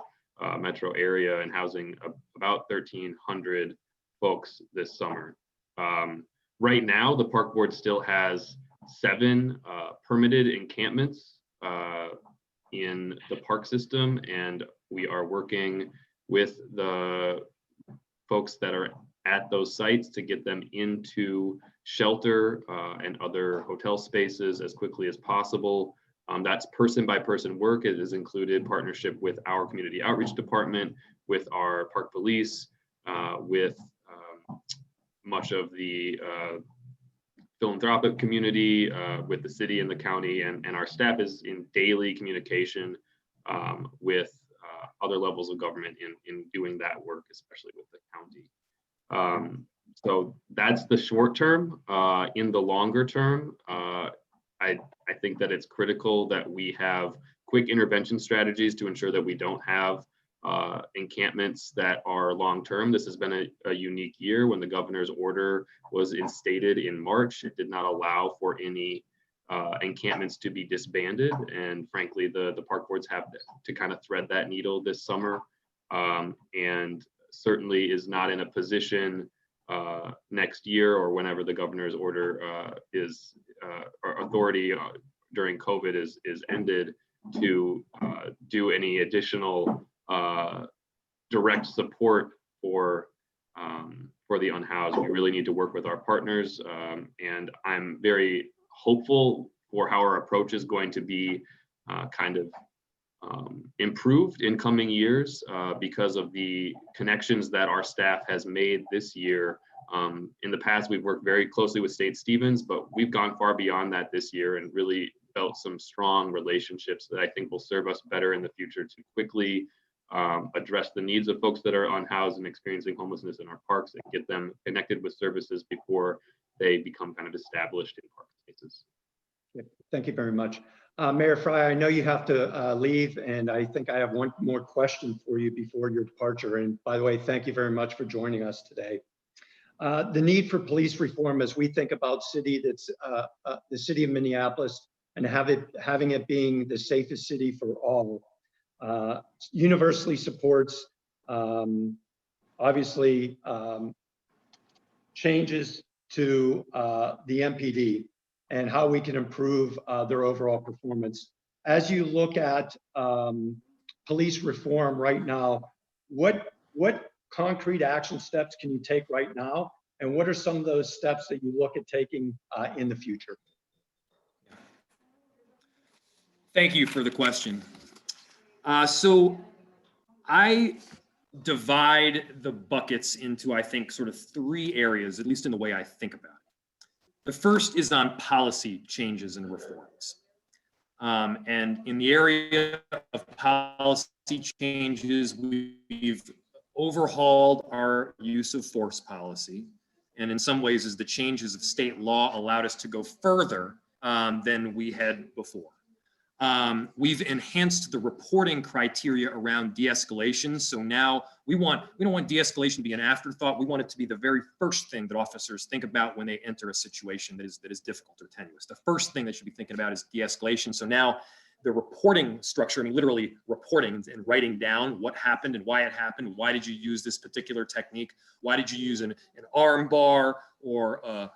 metro area, and housing about 1,300 folks this summer. Right now, the park board still has 7 permitted encampments in the park system, and we are working with the folks that are at those sites to get them into shelter and other hotel spaces as quickly as possible. That's person by person work. It has included partnership with our community outreach department, with our park police, with much of the philanthropic community, with the city and the county, and our staff is in daily communication with other levels of government in doing that work, especially with the county. So that's the short term. In the longer term, I think that it's critical that we have quick intervention strategies to ensure that we don't have encampments that are long term. This has been a unique year. When the governor's order was instated in March, it did not allow for any encampments to be disbanded. And frankly, the park boards have to kind of thread that needle this summer, and certainly is not in a position next year or whenever the governor's order or authority during COVID is ended to do any additional direct support for the unhoused. We really need to work with our partners, and I'm very hopeful for how our approach is going to be kind of improved in coming years because of the connections that our staff has made this year. In the past, we've worked very closely with State Stevens, but we've gone far beyond that this year and really built some strong relationships that I think will serve us better in the future to quickly address the needs of folks that are unhoused and experiencing homelessness in our parks and get them connected with services before they become kind of established in park spaces. Thank you very much. Mayor Fry, I know you have to leave, and I think I have one more question for you before your departure. And by the way, thank you very much for joining us today. The need for police reform as we think about the city of Minneapolis and having it being the safest city for all, universally supports obviously changes to the MPD and how we can improve their overall performance. As you look at police reform right now, what concrete action steps can you take right now? And what are some of those steps that you look at taking in the future? Thank you for the question. So I divide the buckets into, I think, sort of 3 areas, at least in the way I think about it. The first is on policy changes and reforms. And in the area of policy changes, we've overhauled our use of force policy. And in some ways, as the changes of state law allowed us to go further than we had before. We've enhanced the reporting criteria around de-escalation. So now we don't want de-escalation to be an afterthought. We want it to be the very first thing that officers think about when they enter a situation that is difficult or tenuous. The first thing they should be thinking about is de-escalation. So now the reporting structure, I mean, literally reporting and writing down what happened and why it happened. Why did you use this particular technique? Why did you use an arm bar or a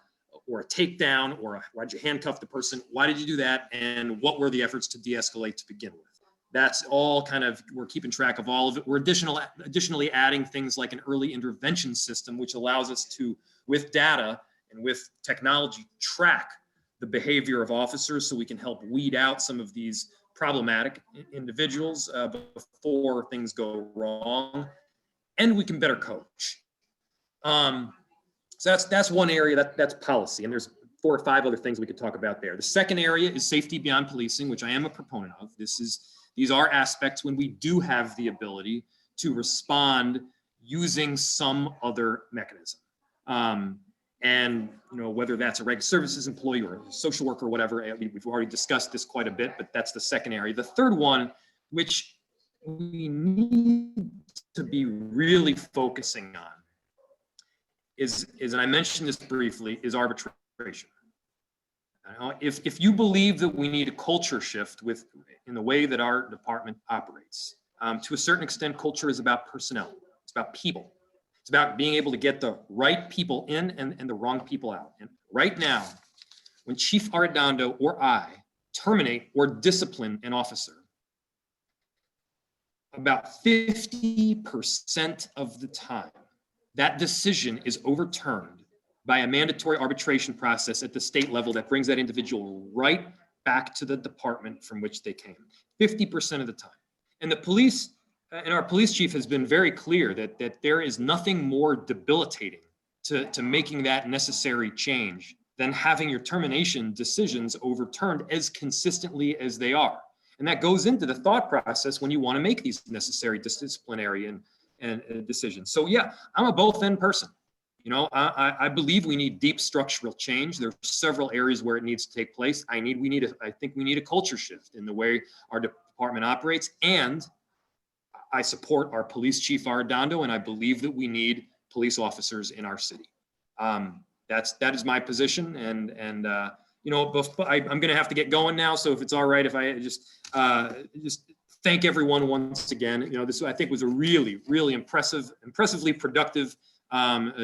takedown, or why did you handcuff the person? Why did you do that? And what were the efforts to de-escalate to begin with? That's all kind of, we're keeping track of all of it. We're additionally adding things like an early intervention system, which allows us to, with data and with technology, track the behavior of officers so we can help weed out some of these problematic individuals before things go wrong, and we can better coach. So that's one area, that's policy, and there's 4 or 5 other things we could talk about there. The second area is safety beyond policing, which I am a proponent of. These are aspects when we do have the ability to respond using some other mechanism. And whether that's a regular services employee or a social worker or whatever, I mean, we've already discussed this quite a bit, but that's the second area. The third one, which we need to be really focusing on, is, and I mentioned this briefly, is arbitration. If you believe that we need a culture shift in the way that our department operates, to a certain extent, culture is about personnel. It's about people. It's about being able to get the right people in and the wrong people out. And right now, when Chief Arredondo or I terminate or discipline an officer, about 50% of the time, that decision is overturned by a mandatory arbitration process at the state level that brings that individual right back to the department from which they came, 50% of the time. And the police, and our police chief has been very clear that there is nothing more debilitating to making that necessary change than having your termination decisions overturned as consistently as they are. And that goes into the thought process when you want to make these necessary disciplinary and decisions. So yeah, I'm a both end person. I believe we need deep structural change. There are several areas where it needs to take place. I think we need a culture shift in the way our department operates. And I support our police chief Arredondo, and I believe that we need police officers in our city. That is my position. And I'm going to have to get going now. So if it's all right, if I just thank everyone once again. This I think was a really, really impressively productive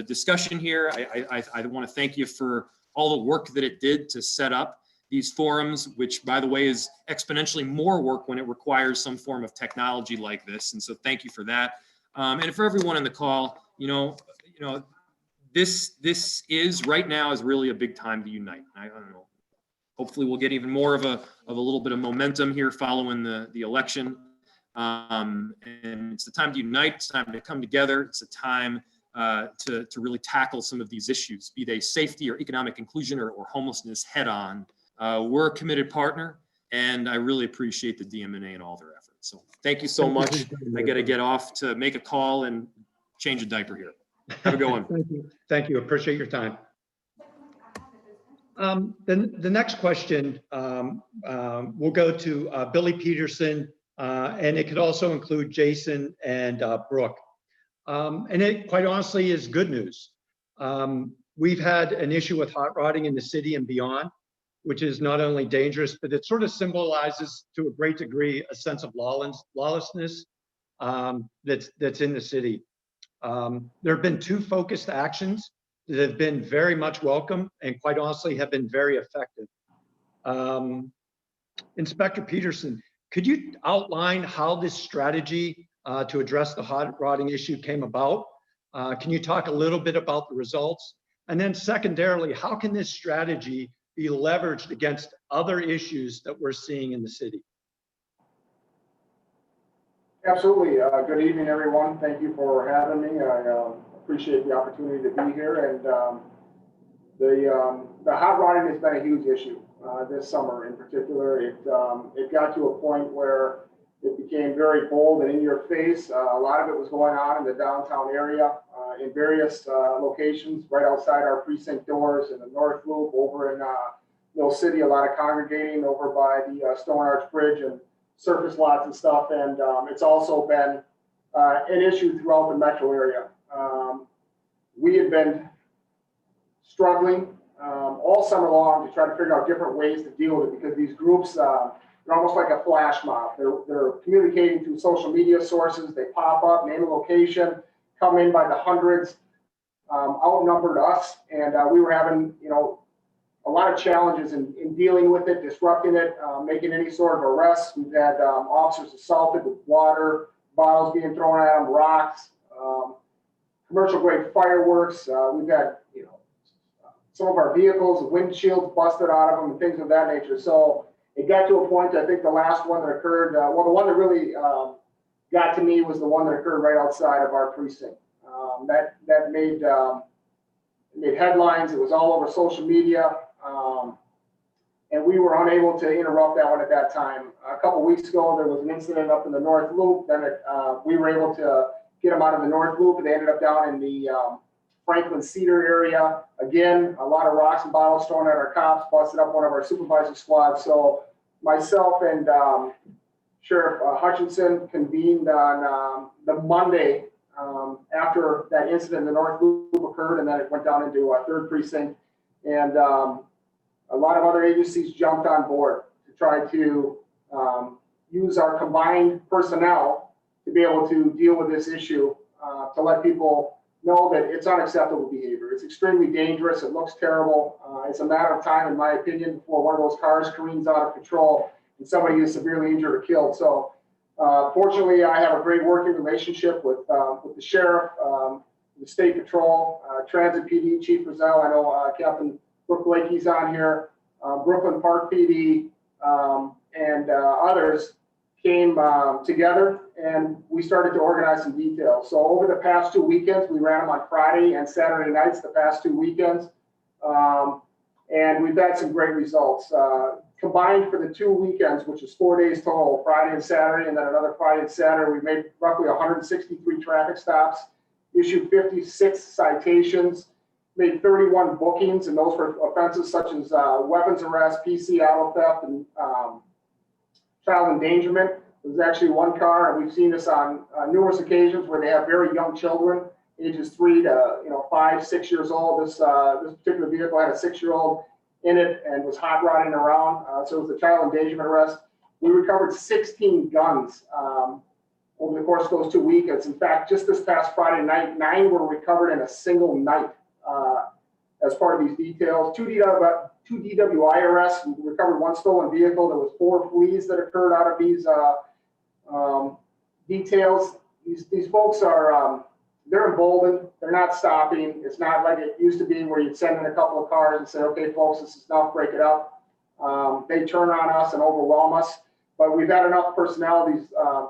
discussion here. I want to thank you for all the work that it did to set up these forums, which, by the way, is exponentially more work when it requires some form of technology like this. And so thank you for that. And for everyone on the call, this is right now is really a big time to unite. I don't know. Hopefully we'll get even more of a little bit of momentum here following the election. And it's the time to unite. It's time to come together. It's a time to really tackle some of these issues, be they safety or economic inclusion or homelessness head on. We're a committed partner, and I really appreciate the DMNA and all their efforts. So thank you so much. I got to get off to make a call and change a diaper here. Have a good one. Thank you. Thank you. Appreciate your time. The next question will go to Billy Peterson, and it could also include Jason and Brooke. And it quite honestly is good news. We've had an issue with hot rodding in the city and beyond, which is not only dangerous, but it sort of symbolizes to a great degree a sense of lawlessness that's in the city. There have been 2 focused actions that have been very much welcome and quite honestly have been very effective. Inspector Peterson, could you outline how this strategy to address the hot rodding issue came about? Can you talk a little bit about the results? And then secondarily, how can this strategy be leveraged against other issues that we're seeing in the city? Absolutely. Good evening, everyone. Thank you for having me. I appreciate the opportunity to be here. And the hot rodding has been a huge issue this summer in particular. It got to a point where it became very bold and in your face. A lot of it was going on in the downtown area in various locations right outside our precinct doors in the North Loop, over in Mill City, a lot of congregating over by the Stone Arch Bridge and surface lots and stuff. And it's also been an issue throughout the metro area. We had been struggling all summer long to try to figure out different ways to deal with it, because these groups, they're almost like a flash mob. They're communicating through social media sources. They pop up, name a location, come in by the hundreds, outnumbered us. And we were having, a lot of challenges in dealing with it, disrupting it, making any sort of arrests. We've had officers assaulted with water, bottles being thrown at them, rocks, commercial grade fireworks. We've had, some of our vehicles, windshields busted out of them and things of that nature. So it got to a point, I think the last one that occurred, the one that really got to me was the one that occurred right outside of our precinct. That made headlines. It was all over social media. And we were unable to interrupt that one at that time. A couple weeks ago, there was an incident up in the North Loop. Then we were able to get them out of the North Loop, and they ended up down in the Franklin Cedar area. Again, a lot of rocks and bottles thrown at our cops, busted up one of our supervisor squads. So myself and Sheriff Hutchinson convened on the Monday after that incident in the North Loop occurred, and then it went down into our 3rd precinct. And a lot of other agencies jumped on board to try to use our combined personnel to be able to deal with this issue, to let people know that it's unacceptable behavior. It's extremely dangerous. It looks terrible. It's a matter of time, in my opinion, before one of those cars careens out of control and somebody is severely injured or killed. So fortunately, I have a great working relationship with the sheriff, the state patrol, Transit PD, Chief Rizal. I know Captain Brooke Blakey's on here, Brooklyn Park PD, and others came together, and we started to organize some details. So over the past 2 weekends, we ran them on Friday and Saturday nights the past 2 weekends. And we've had some great results. Combined for the 2 weekends, which is 4 days total, Friday and Saturday, and then another Friday and Saturday, we made roughly 163 traffic stops, issued 56 citations, made 31 bookings, and those were offenses such as weapons arrest, PC auto theft, and child endangerment. There's actually one car, and we've seen this on numerous occasions, where they have very young children, ages 3 to 5, 6 years old. This particular vehicle had a 6-year-old in it and was hot rodding around. So it was a child endangerment arrest. We recovered 16 guns over the course of those 2 weekends. In fact, just this past Friday night, 9 were recovered in a single night as part of these details. 2 DWI arrests. We recovered 1 stolen vehicle. There was 4 fleas that occurred out of these details. These folks are they're emboldened. They're not stopping. It's not like it used to be where you'd send in a couple of cars and say, okay, folks, this is enough, break it up. They turn on us and overwhelm us. But we've had enough personnel these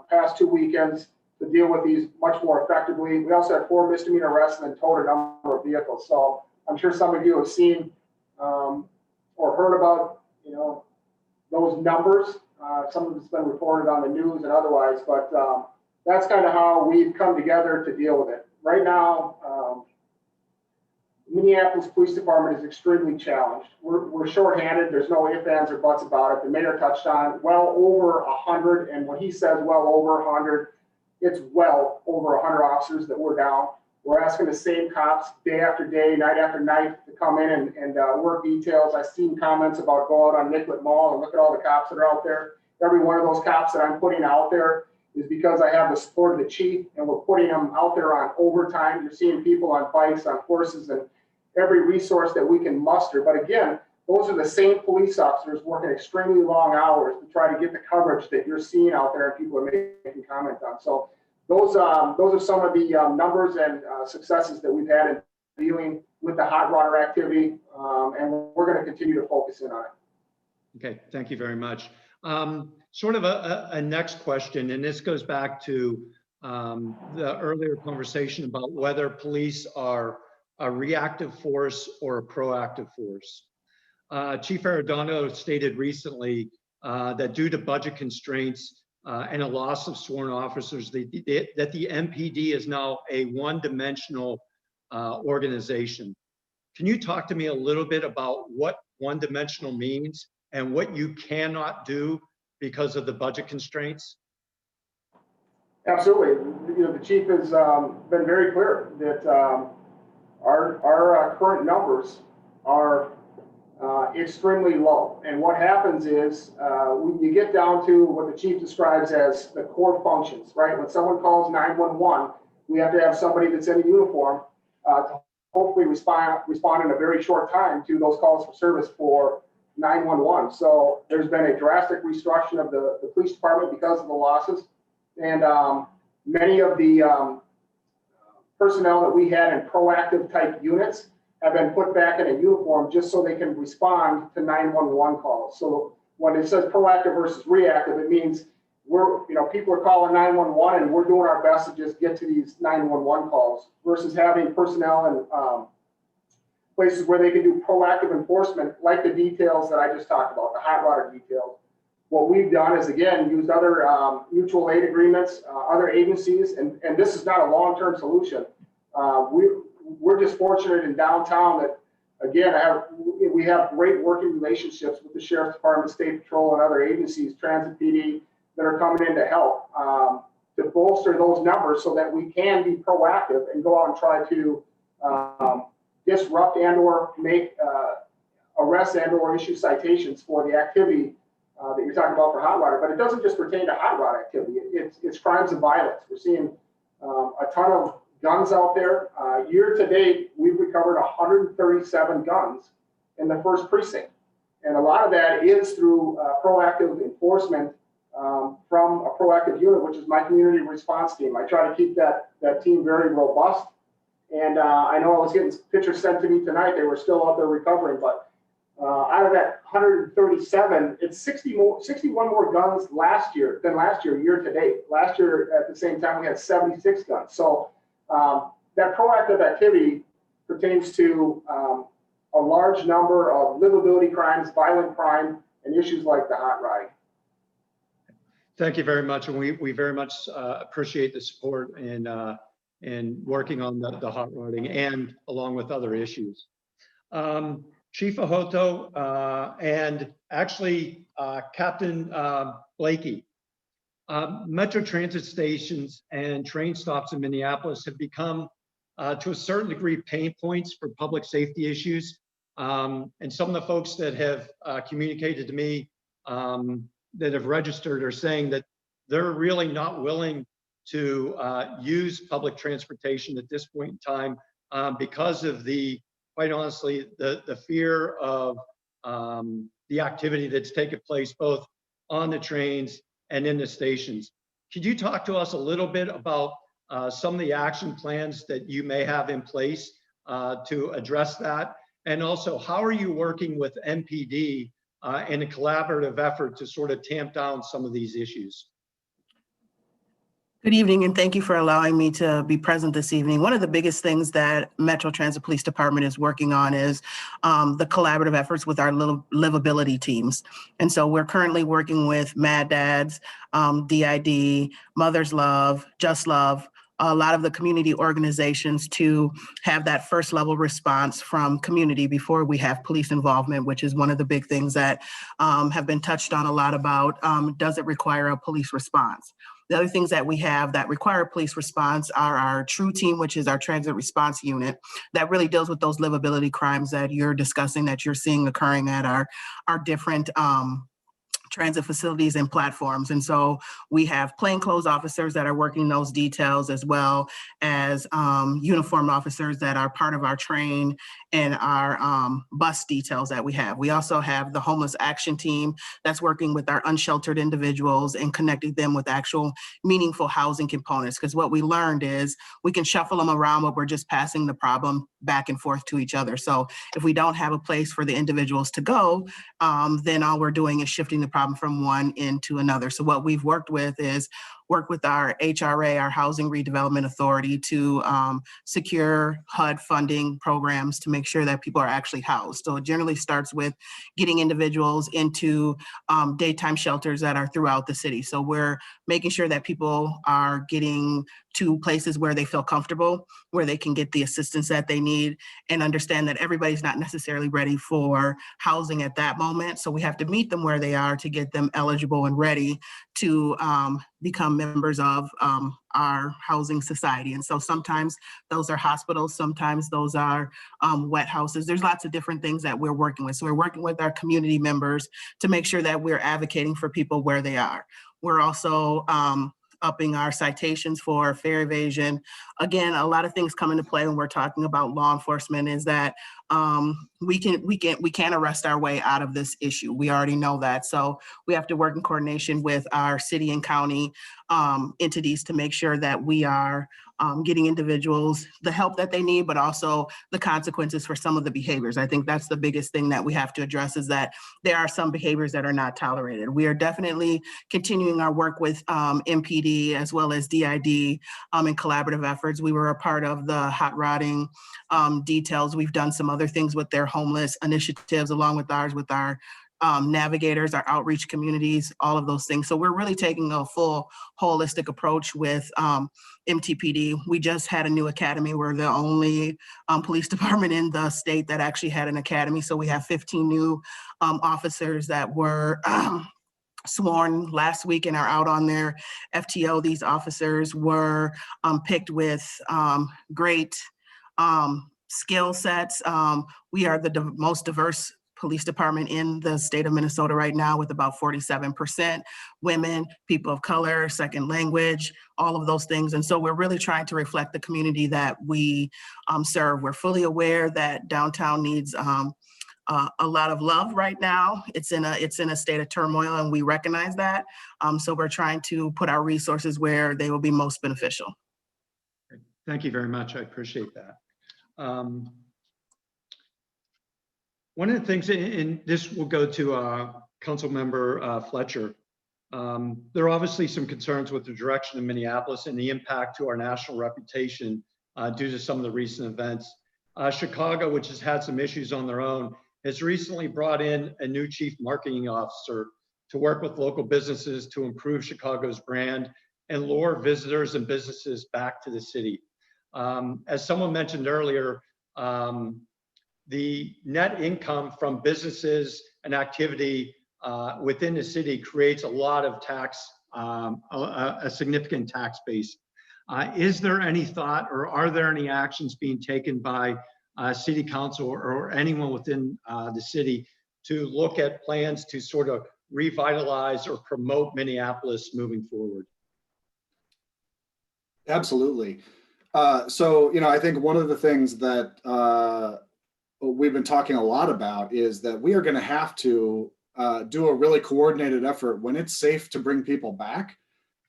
past 2 weekends to deal with these much more effectively. We also had 4 misdemeanor arrests and then towed a number of vehicles. So I'm sure some of you have seen or heard about, those numbers. Some of it's been reported on the news and otherwise, but that's kind of how we've come together to deal with it. Right now, Minneapolis Police Department is extremely challenged. We're shorthanded. There's no ifs, ands, or buts about it. The mayor touched on well over 100, and when he says well over 100, it's well over 100 officers that we're down. We're asking the same cops day after day, night after night to come in and work details. I've seen comments about go out on Nicollet Mall and look at all the cops that are out there. Every one of those cops that I'm putting out there is because I have the support of the chief, and we're putting them out there on overtime. You're seeing people on bikes, on horses, and every resource that we can muster. But again, those are the same police officers working extremely long hours to try to get the coverage that you're seeing out there and people are making comment on. So those are some of the numbers and successes that we've had in dealing with the hot water activity, and we're going to continue to focus in on it. Okay, thank you very much. Sort of a next question, and this goes back to the earlier conversation about whether police are a reactive force or a proactive force. Chief Arredondo stated recently that due to budget constraints and a loss of sworn officers, that the MPD is now a one-dimensional organization. Can you talk to me a little bit about what one-dimensional means and what you cannot do because of the budget constraints? Absolutely. You know, the chief has been very clear that our current numbers are extremely low. And what happens is when you get down to what the chief describes as the core functions, right? When someone calls 911, we have to have somebody that's in a uniform to hopefully respond in a very short time to those calls for service for 911. So there's been a drastic restructuring of the police department because of the losses. And many of the personnel that we had in proactive type units have been put back in a uniform just so they can respond to 911 calls. So when it says proactive versus reactive, it means people are calling 911 and we're doing our best to just get to these 911 calls versus having personnel in places where they can do proactive enforcement, like the details that I just talked about, the hot water details. What we've done is, again, used other mutual aid agreements, other agencies, and this is not a long-term solution. We're just fortunate in downtown that, again, we have great working relationships with the Sheriff's Department, State Patrol, and other agencies, Transit PD, that are coming in to help to bolster those numbers so that we can be proactive and go out and try to disrupt and or make arrests and or issue citations for the activity that you're talking about for hot water. But it doesn't just pertain to hot water activity. It's crimes of violence. We're seeing a ton of guns out there. Year to date, we've recovered 137 guns in the first precinct. And a lot of that is through proactive enforcement from a proactive unit, which is my community response team. I try to keep that team very robust. And I know I was getting pictures sent to me tonight. They were still out there recovering, but out of that 137, it's 61 more guns year to date. Last year at the same time, we had 76 guns. So that proactive activity pertains to a large number of livability crimes, violent crime, and issues like the hot rodding. Thank you very much, and we very much appreciate the support in working on the hot rodding and along with other issues. Chief Ahoto and actually Captain Blakey, Metro transit stations and train stops in Minneapolis have become, to a certain degree, pain points for public safety issues. And some of the folks that have communicated to me that have registered are saying that they're really not willing to use public transportation at this point in time because of quite honestly, the fear of the activity that's taken place both on the trains and in the stations. Could you talk to us a little bit about some of the action plans that you may have in place to address that? And also, how are you working with MPD in a collaborative effort to sort of tamp down some of these issues? Good evening, and thank you for allowing me to be present this evening. One of the biggest things that Metro Transit Police Department is working on is the collaborative efforts with our livability teams. And so we're currently working with Mad Dads, DID, Mother's Love, Just Love, a lot of the community organizations to have that first level response from community before we have police involvement, which is one of the big things that have been touched on a lot about, does it require a police response? The other things that we have that require police response are our TRUE team, which is our transit response unit that really deals with those livability crimes that you're discussing, that you're seeing occurring at our different transit facilities and platforms. And so we have plainclothes officers that are working those details, as well as uniformed officers that are part of our train and our bus details that we have. We also have the homeless action team that's working with our unsheltered individuals and connecting them with actual meaningful housing components. Because what we learned is we can shuffle them around, but we're just passing the problem back and forth to each other. So if we don't have a place for the individuals to go, then all we're doing is shifting the problem from one into another. So what we've worked with is work with our HRA, our Housing Redevelopment Authority, to secure HUD funding programs to make sure that people are actually housed. So it generally starts with getting individuals into daytime shelters that are throughout the city. So we're making sure that people are getting to places where they feel comfortable, where they can get the assistance that they need, and understand that everybody's not necessarily ready for housing at that moment. So we have to meet them where they are to get them eligible and ready to become members of our housing society. And so sometimes those are hospitals, sometimes those are wet houses. There's lots of different things that we're working with. So we're working with our community members to make sure that we're advocating for people where they are. We're also upping our citations for fare evasion. Again, a lot of things come into play when we're talking about law enforcement is that we can't arrest our way out of this issue. We already know that. So we have to work in coordination with our city and county entities to make sure that we are getting individuals the help that they need, but also the consequences for some of the behaviors. I think that's the biggest thing that we have to address, is that there are some behaviors that are not tolerated. We are definitely continuing our work with MPD as well as DID in collaborative efforts. We were a part of the hot rodding details. We've done some other things with their homeless initiatives along with ours, with our navigators, our outreach communities, all of those things. So we're really taking a full holistic approach with MTPD. We just had a new academy. We're the only police department in the state that actually had an academy. So we have 15 new officers that were sworn last week and are out on their FTO. These officers were picked with great skill sets. We are the most diverse police department in the state of Minnesota right now, with about 47% women, people of color, second language, all of those things. And so we're really trying to reflect the community that we serve. We're fully aware that downtown needs a lot of love right now. It's in a state of turmoil, and we recognize that. So we're trying to put our resources where they will be most beneficial. Thank you very much. I appreciate that. One of the things, and this will go to Council Member Fletcher, there are obviously some concerns with the direction of Minneapolis and the impact to our national reputation due to some of the recent events. Chicago, which has had some issues on their own, has recently brought in a new chief marketing officer to work with local businesses to improve Chicago's brand and lure visitors and businesses back to the city. As someone mentioned earlier, the net income from businesses and activity within the city creates a lot of tax, a significant tax base. Is there any thought, or are there any actions being taken by city council or anyone within the city to look at plans to sort of revitalize or promote Minneapolis moving forward? Absolutely. So, I think one of the things that we've been talking a lot about is that we are going to have to do a really coordinated effort when it's safe to bring people back.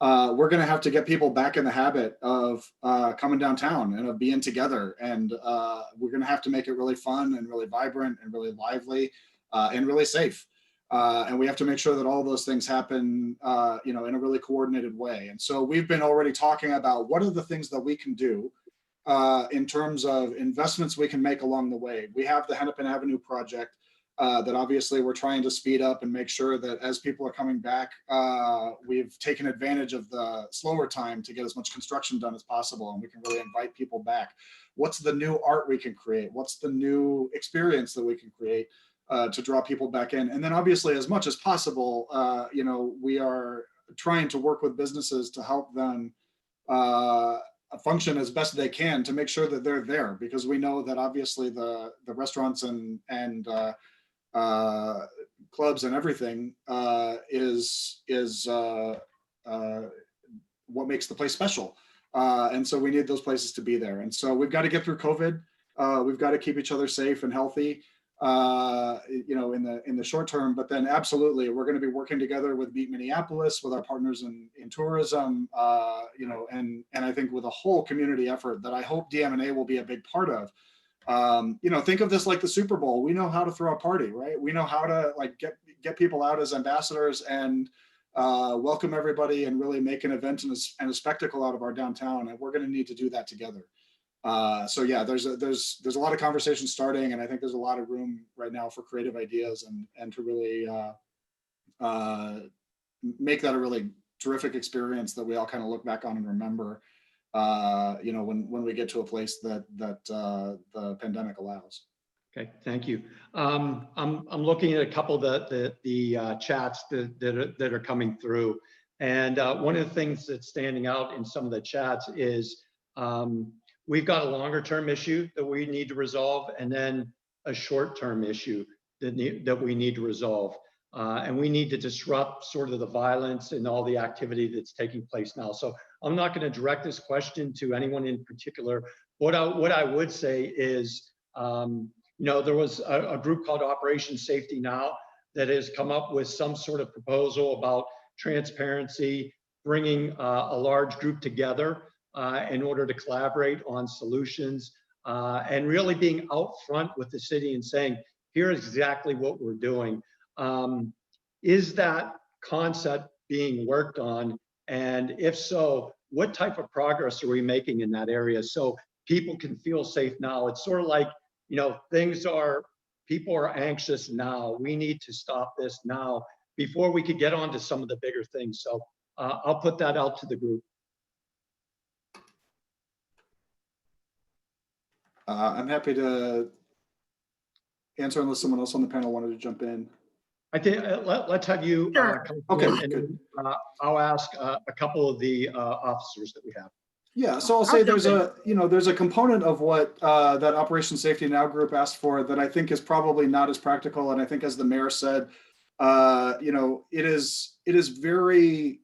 We're going to have to get people back in the habit of coming downtown and of being together. And we're going to have to make it really fun and really vibrant and really lively and really safe. And we have to make sure that all those things happen, in a really coordinated way. And so we've been already talking about what are the things that we can do in terms of investments we can make along the way. We have the Hennepin Avenue project that obviously we're trying to speed up and make sure that as people are coming back, we've taken advantage of the slower time to get as much construction done as possible, and we can really invite people back. What's the new art we can create? What's the new experience that we can create to draw people back in? And then obviously, as much as possible, we are trying to work with businesses to help them function as best they can to make sure that they're there, because we know that obviously the restaurants and clubs and everything is what makes the place special. And so we need those places to be there. And so we've got to get through COVID. We've got to keep each other safe and healthy, in the short term. But then absolutely, we're going to be working together with Meet Minneapolis, with our partners in tourism, and I think with a whole community effort that I hope DMNA will be a big part of. Think of this like the Super Bowl. We know how to throw a party, right? We know how to get people out as ambassadors and welcome everybody and really make an event and a spectacle out of our downtown. And we're going to need to do that together. So yeah, there's a lot of conversation starting, and I think there's a lot of room right now for creative ideas and to really make that a really terrific experience that we all kind of look back on and remember. When we get to a place that the pandemic allows. Okay, thank you. I'm looking at a couple of the chats that are coming through, and one of the things that's standing out in some of the chats is we've got a longer term issue that we need to resolve, and then a short term issue that we need to resolve. And we need to disrupt sort of the violence and all the activity that's taking place now. So I'm not going to direct this question to anyone in particular. What I would say is, there was a group called Operation Safety Now that has come up with some sort of proposal about transparency, bringing a large group together in order to collaborate on solutions, and really being out front with the city and saying, here's exactly what we're doing. Is that concept being worked on? And if so, what type of progress are we making in that area so people can feel safe now? It's sort of like, people are anxious now. We need to stop this now before we could get on to some of the bigger things. So I'll put that out to the group. I'm happy to answer unless someone else on the panel wanted to jump in. I think let's have you. Sure. Okay. And then, I'll ask a couple of the officers that we have. Yeah, so I'll say there's a component of what that Operation Safety Now group asked for that I think is probably not as practical. And I think, as the mayor said, it is very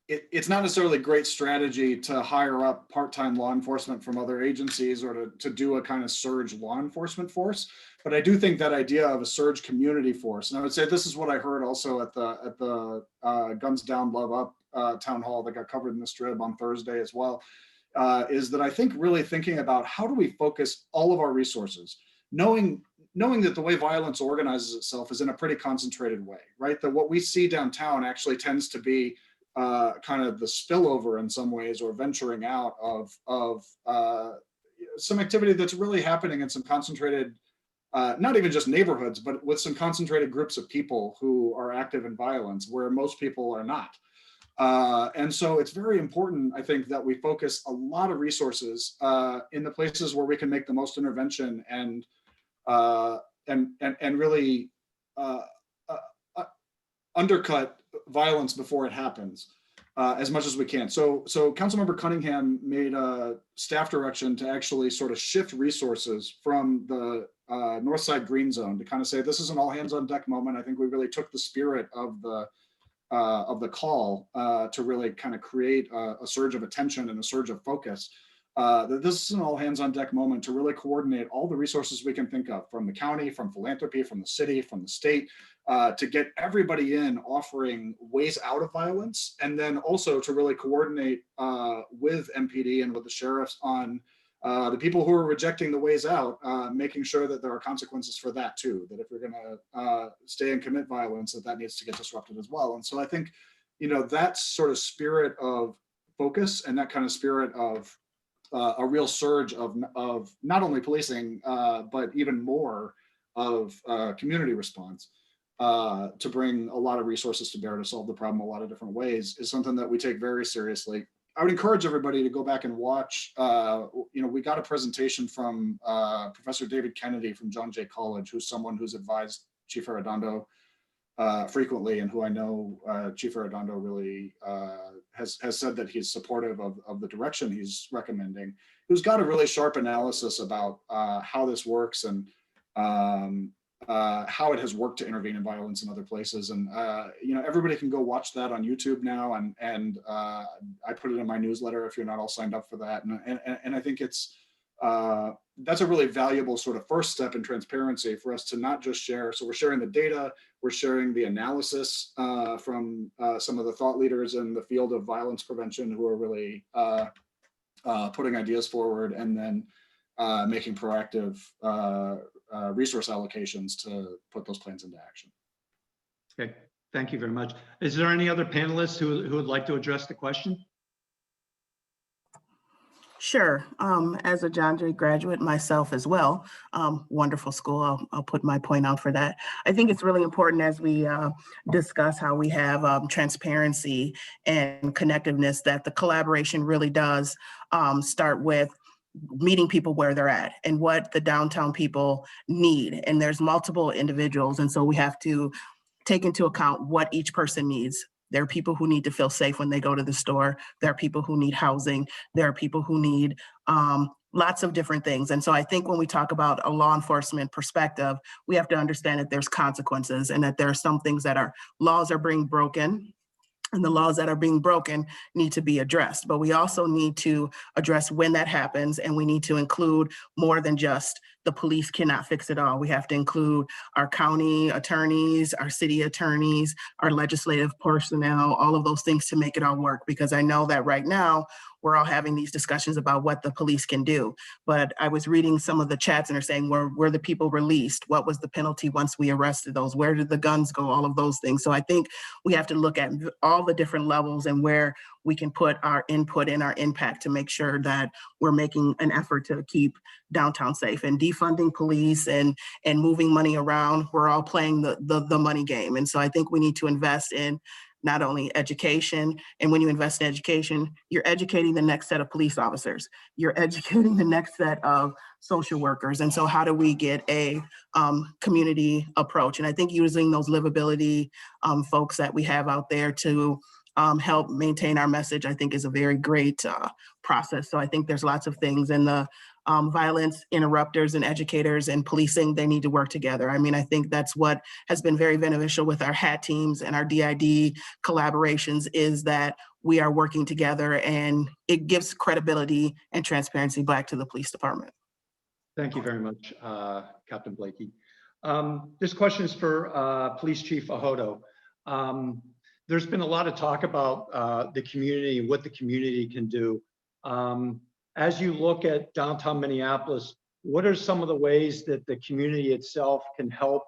it's not necessarily great strategy to hire up part-time law enforcement from other agencies or to do a kind of surge law enforcement force. But I do think that idea of a surge community force, and I would say this is what I heard also at the Guns Down, Love Up town hall that got covered in the Strib on Thursday as well, is that I think really thinking about how do we focus all of our resources, knowing that the way violence organizes itself is in a pretty concentrated way, right? That what we see downtown actually tends to be kind of the spillover in some ways, or venturing out of some activity that's really happening in some concentrated, not even just neighborhoods, but with some concentrated groups of people who are active in violence where most people are not. And so it's very important, I think, that we focus a lot of resources in the places where we can make the most intervention and really undercut violence before it happens as much as we can. So Councilmember Cunningham made a staff direction to actually sort of shift resources from the North Side Green Zone to kind of say this is an all hands on deck moment. I think we really took the spirit of the call to really kind of create a surge of attention and a surge of focus. That this is an all hands on deck moment to really coordinate all the resources we can think of from the county, from philanthropy, from the city, from the state, to get everybody in offering ways out of violence, and then also to really coordinate with MPD and with the sheriffs on the people who are rejecting the ways out, making sure that there are consequences for that too, that if you're gonna stay and commit violence, that needs to get disrupted as well. And so I think, that sort of spirit of focus and that kind of spirit of a real surge of not only policing, but even more of community response to bring a lot of resources to bear to solve the problem a lot of different ways is something that we take very seriously. I would encourage everybody to go back and watch, we got a presentation from Professor David Kennedy from John Jay College, who's someone who's advised Chief Arredondo frequently, and who I know Chief Arredondo really has said that he's supportive of the direction he's recommending, who's got a really sharp analysis about how this works and how it has worked to intervene in violence in other places. And, everybody can go watch that on YouTube now. And I put it in my newsletter if you're not all signed up for that. And I think that's a really valuable sort of first step in transparency for us to not just share. So we're sharing the data, we're sharing the analysis from some of the thought leaders in the field of violence prevention who are really putting ideas forward, and then making proactive resource allocations to put those plans into action. Okay, thank you very much. Is there any other panelists who would like to address the question? Sure. As a John Jay graduate myself as well, wonderful school. I'll put my point out for that. I think it's really important as we discuss how we have transparency and connectiveness, that the collaboration really does start with meeting people where they're at and what the downtown people need. And there's multiple individuals. And so we have to take into account what each person needs. There are people who need to feel safe when they go to the store. There are people who need housing. There are people who need lots of different things. And so I think when we talk about a law enforcement perspective, we have to understand that there's consequences and that there are some things that laws are being broken, and the laws that are being broken need to be addressed. But we also need to address when that happens, and we need to include more than just the police cannot fix it all. We have to include our county attorneys, our city attorneys, our legislative personnel, all of those things to make it all work. Because I know that right now we're all having these discussions about what the police can do. But I was reading some of the chats and they're saying, were the people released? What was the penalty once we arrested those? Where did the guns go? All of those things. So I think we have to look at all the different levels and where we can put our input and our impact to make sure that we're making an effort to keep downtown safe. And defunding police and moving money around, we're all playing the money game. And so I think we need to invest in not only education, and when you invest in education, you're educating the next set of police officers, you're educating the next set of social workers. And so how do we get a community approach? And I think using those livability folks that we have out there to help maintain our message, I think is a very great process. So I think there's lots of things, and the violence interrupters and educators and policing, they need to work together. I mean, I think that's what has been very beneficial with our HAT teams and our DID collaborations, is that we are working together, and it gives credibility and transparency back to the police department. Thank you very much, Captain Blakey. This question is for Police Chief Ahoto. There's been a lot of talk about the community, what the community can do. As you look at downtown Minneapolis, what are some of the ways that the community itself can help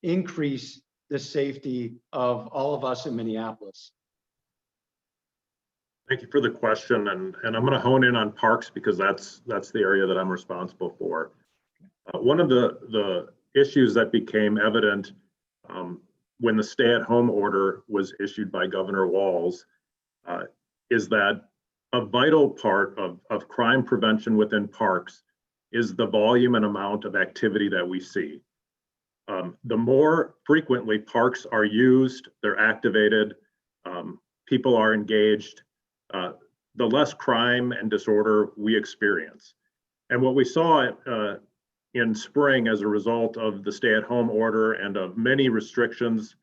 increase the safety of all of us in Minneapolis? Thank you for the question, and I'm going to hone in on parks because that's the area that I'm responsible for. One of the issues that became evident when the stay-at-home order was issued by Governor Walz is that a vital part of crime prevention within parks is the volume and amount of activity that we see. The more frequently parks are used, they're activated, people are engaged, the less crime and disorder we experience. And what we saw in spring as a result of the stay-at-home order and of many restrictions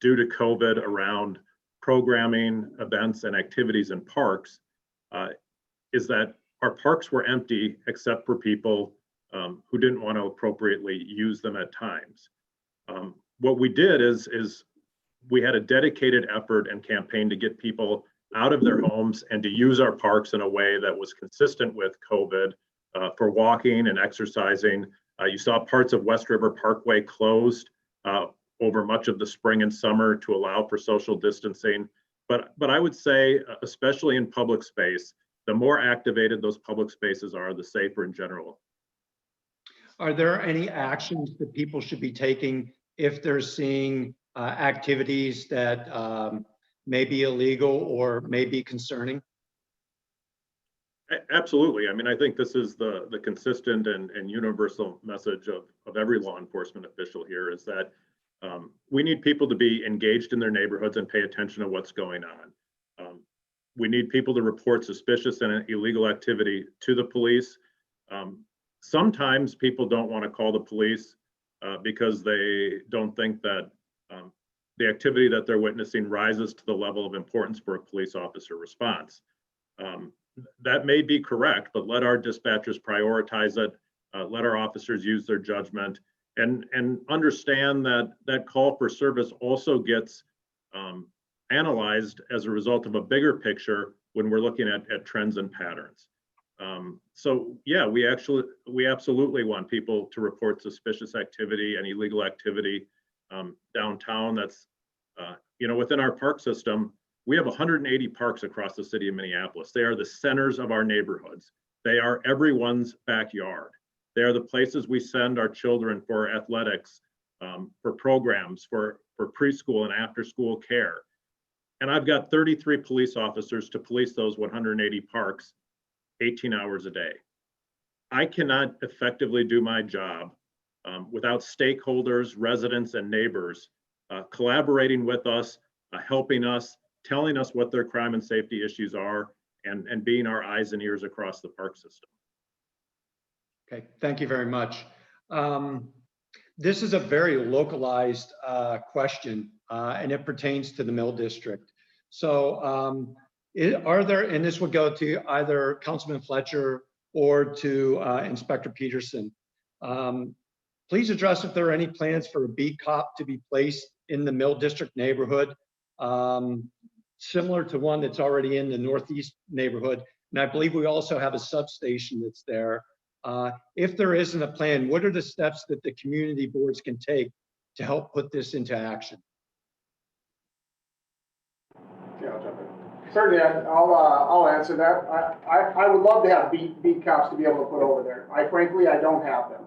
due to COVID around programming, events, and activities in parks is that our parks were empty except for people who didn't want to appropriately use them at times. What we did is we had a dedicated effort and campaign to get people out of their homes and to use our parks in a way that was consistent with COVID for walking and exercising. You saw parts of West River Parkway closed over much of the spring and summer to allow for social distancing. But I would say, especially in public space, the more activated those public spaces are, the safer in general. Are there any actions that people should be taking if they're seeing activities that may be illegal or may be concerning? Absolutely. I mean, I think this is the consistent and universal message of every law enforcement official here is that we need people to be engaged in their neighborhoods and pay attention to what's going on. We need people to report suspicious and illegal activity to the police. Sometimes people don't want to call the police because they don't think that the activity that they're witnessing rises to the level of importance for a police officer response. That may be correct, but let our dispatchers prioritize it. Let our officers use their judgment and understand that that call for service also gets analyzed as a result of a bigger picture when we're looking at trends and patterns. So yeah, we absolutely want people to report suspicious activity and illegal activity downtown. That's, within our park system, we have 180 parks across the city of Minneapolis. They are the centers of our neighborhoods. They are everyone's backyard. They are the places we send our children for athletics, for programs, for preschool and after school care. And I've got 33 police officers to police those 180 parks 18 hours a day. I cannot effectively do my job without stakeholders, residents, and neighbors collaborating with us, helping us, telling us what their crime and safety issues are, and being our eyes and ears across the park system. Okay, thank you very much. This is a very localized question, and it pertains to the Mill District. So are there, and this would go to either Councilman Fletcher or to Inspector Peterson. Please address if there are any plans for a beat cop to be placed in the Mill District neighborhood, similar to one that's already in the Northeast neighborhood. And I believe we also have a substation that's there. If there isn't a plan, what are the steps that the community boards can take to help put this into action? Yeah, I'll jump in. Certainly, I'll answer that. I would love to have beat cops to be able to put over there. Frankly, I don't have them.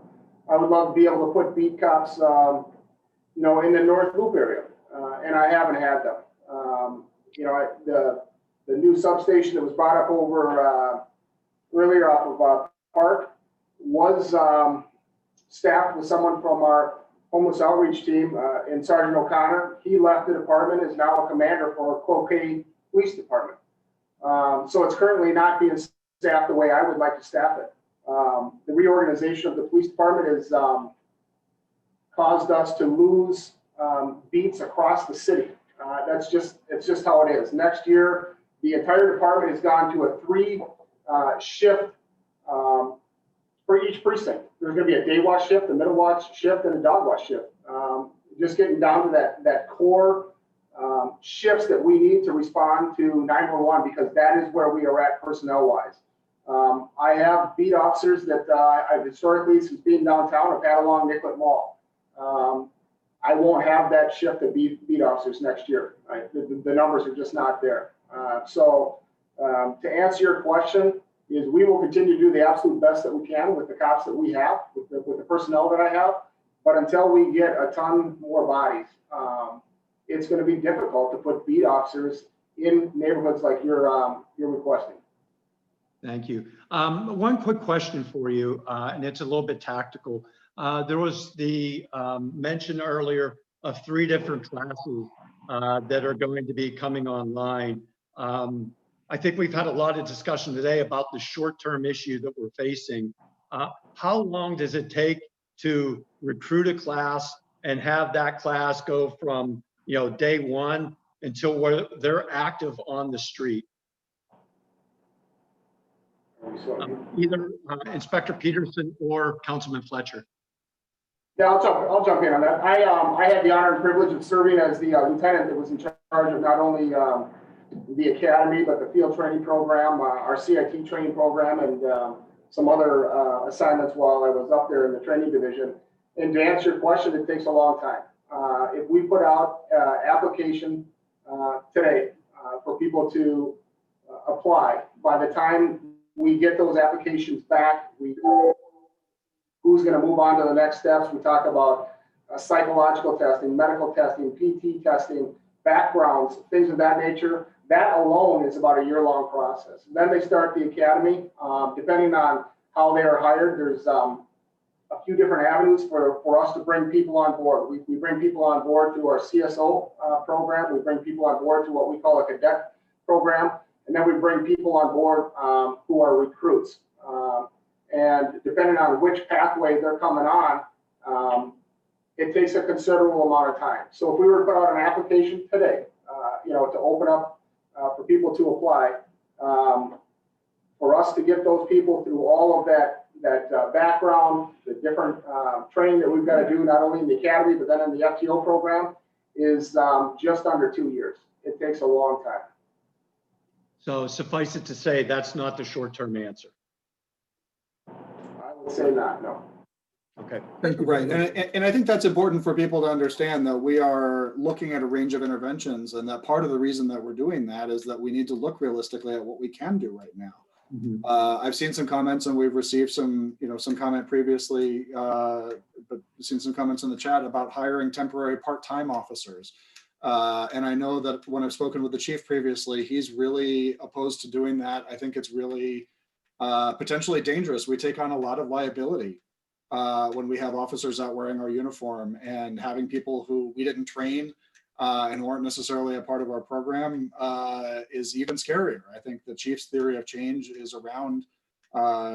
I would love to be able to put beat cops, in the North Loop area, and I haven't had them. The new substation that was brought up over earlier off of Park was staffed with someone from our homeless outreach team in Sergeant O'Connor. He left the department, is now a commander for Cloquet Police Department. So it's currently not being staffed the way I would like to staff it. The reorganization of the police department has caused us to lose beats across the city. It's just how it is. Next year, the entire department has gone to a 3-shift for each precinct. There's going to be a day watch shift, a middle watch shift, and a dog watch shift. Just getting down to that core shifts that we need to respond to 911, because that is where we are at personnel-wise. I have beat officers that I've historically, since being downtown, have had along Nicollet Mall. I won't have that shift of beat officers next year. The numbers are just not there. So to answer your question, is we will continue to do the absolute best that we can with the cops that we have, with the personnel that I have. But until we get a ton more bodies, it's going to be difficult to put beat officers in neighborhoods like you're requesting. Thank you. One quick question for you, and it's a little bit tactical. There was the mention earlier of 3 different classes that are going to be coming online. I think we've had a lot of discussion today about the short-term issue that we're facing. How long does it take to recruit a class and have that class go from day 1 until they're active on the street? Either Inspector Peterson or Councilman Fletcher. Yeah, I'll jump in on that. I had the honor and privilege of serving as the lieutenant that was in charge of not only the academy, but the field training program, our CIT training program, and some other assignments while I was up there in the training division. And to answer your question, it takes a long time. If we put out application today for people to apply, by the time we get those applications back, who's going to move on to the next steps. We talk about psychological testing, medical testing, PT testing, backgrounds, things of that nature. That alone is about a year-long process. And then they start the academy. Depending on how they are hired, there's a few different avenues for us to bring people on board. We bring people on board through our CSO program. We bring people on board through what we call a cadet program. And then we bring people on board who are recruits. And depending on which pathway they're coming on, it takes a considerable amount of time. So if we were to put out an application today, to open up for people to apply, for us to get those people through all of that background, the different training that we've got to do, not only in the academy, but then in the FTO program, is just under 2 years. It takes a long time. So suffice it to say, that's not the short-term answer. I would say not, no. Okay. Right, and I think that's important for people to understand that we are looking at a range of interventions, and that part of the reason that we're doing that is that we need to look realistically at what we can do right now. Mhm. I've seen some comments, and we've received some comment previously, but seen some comments in the chat about hiring temporary part-time officers. And I know that when I've spoken with the chief previously, he's really opposed to doing that. I think it's really potentially dangerous. We take on a lot of liability when we have officers out wearing our uniform, and having people who we didn't train and weren't necessarily a part of our program is even scarier. I think the chief's theory of change is around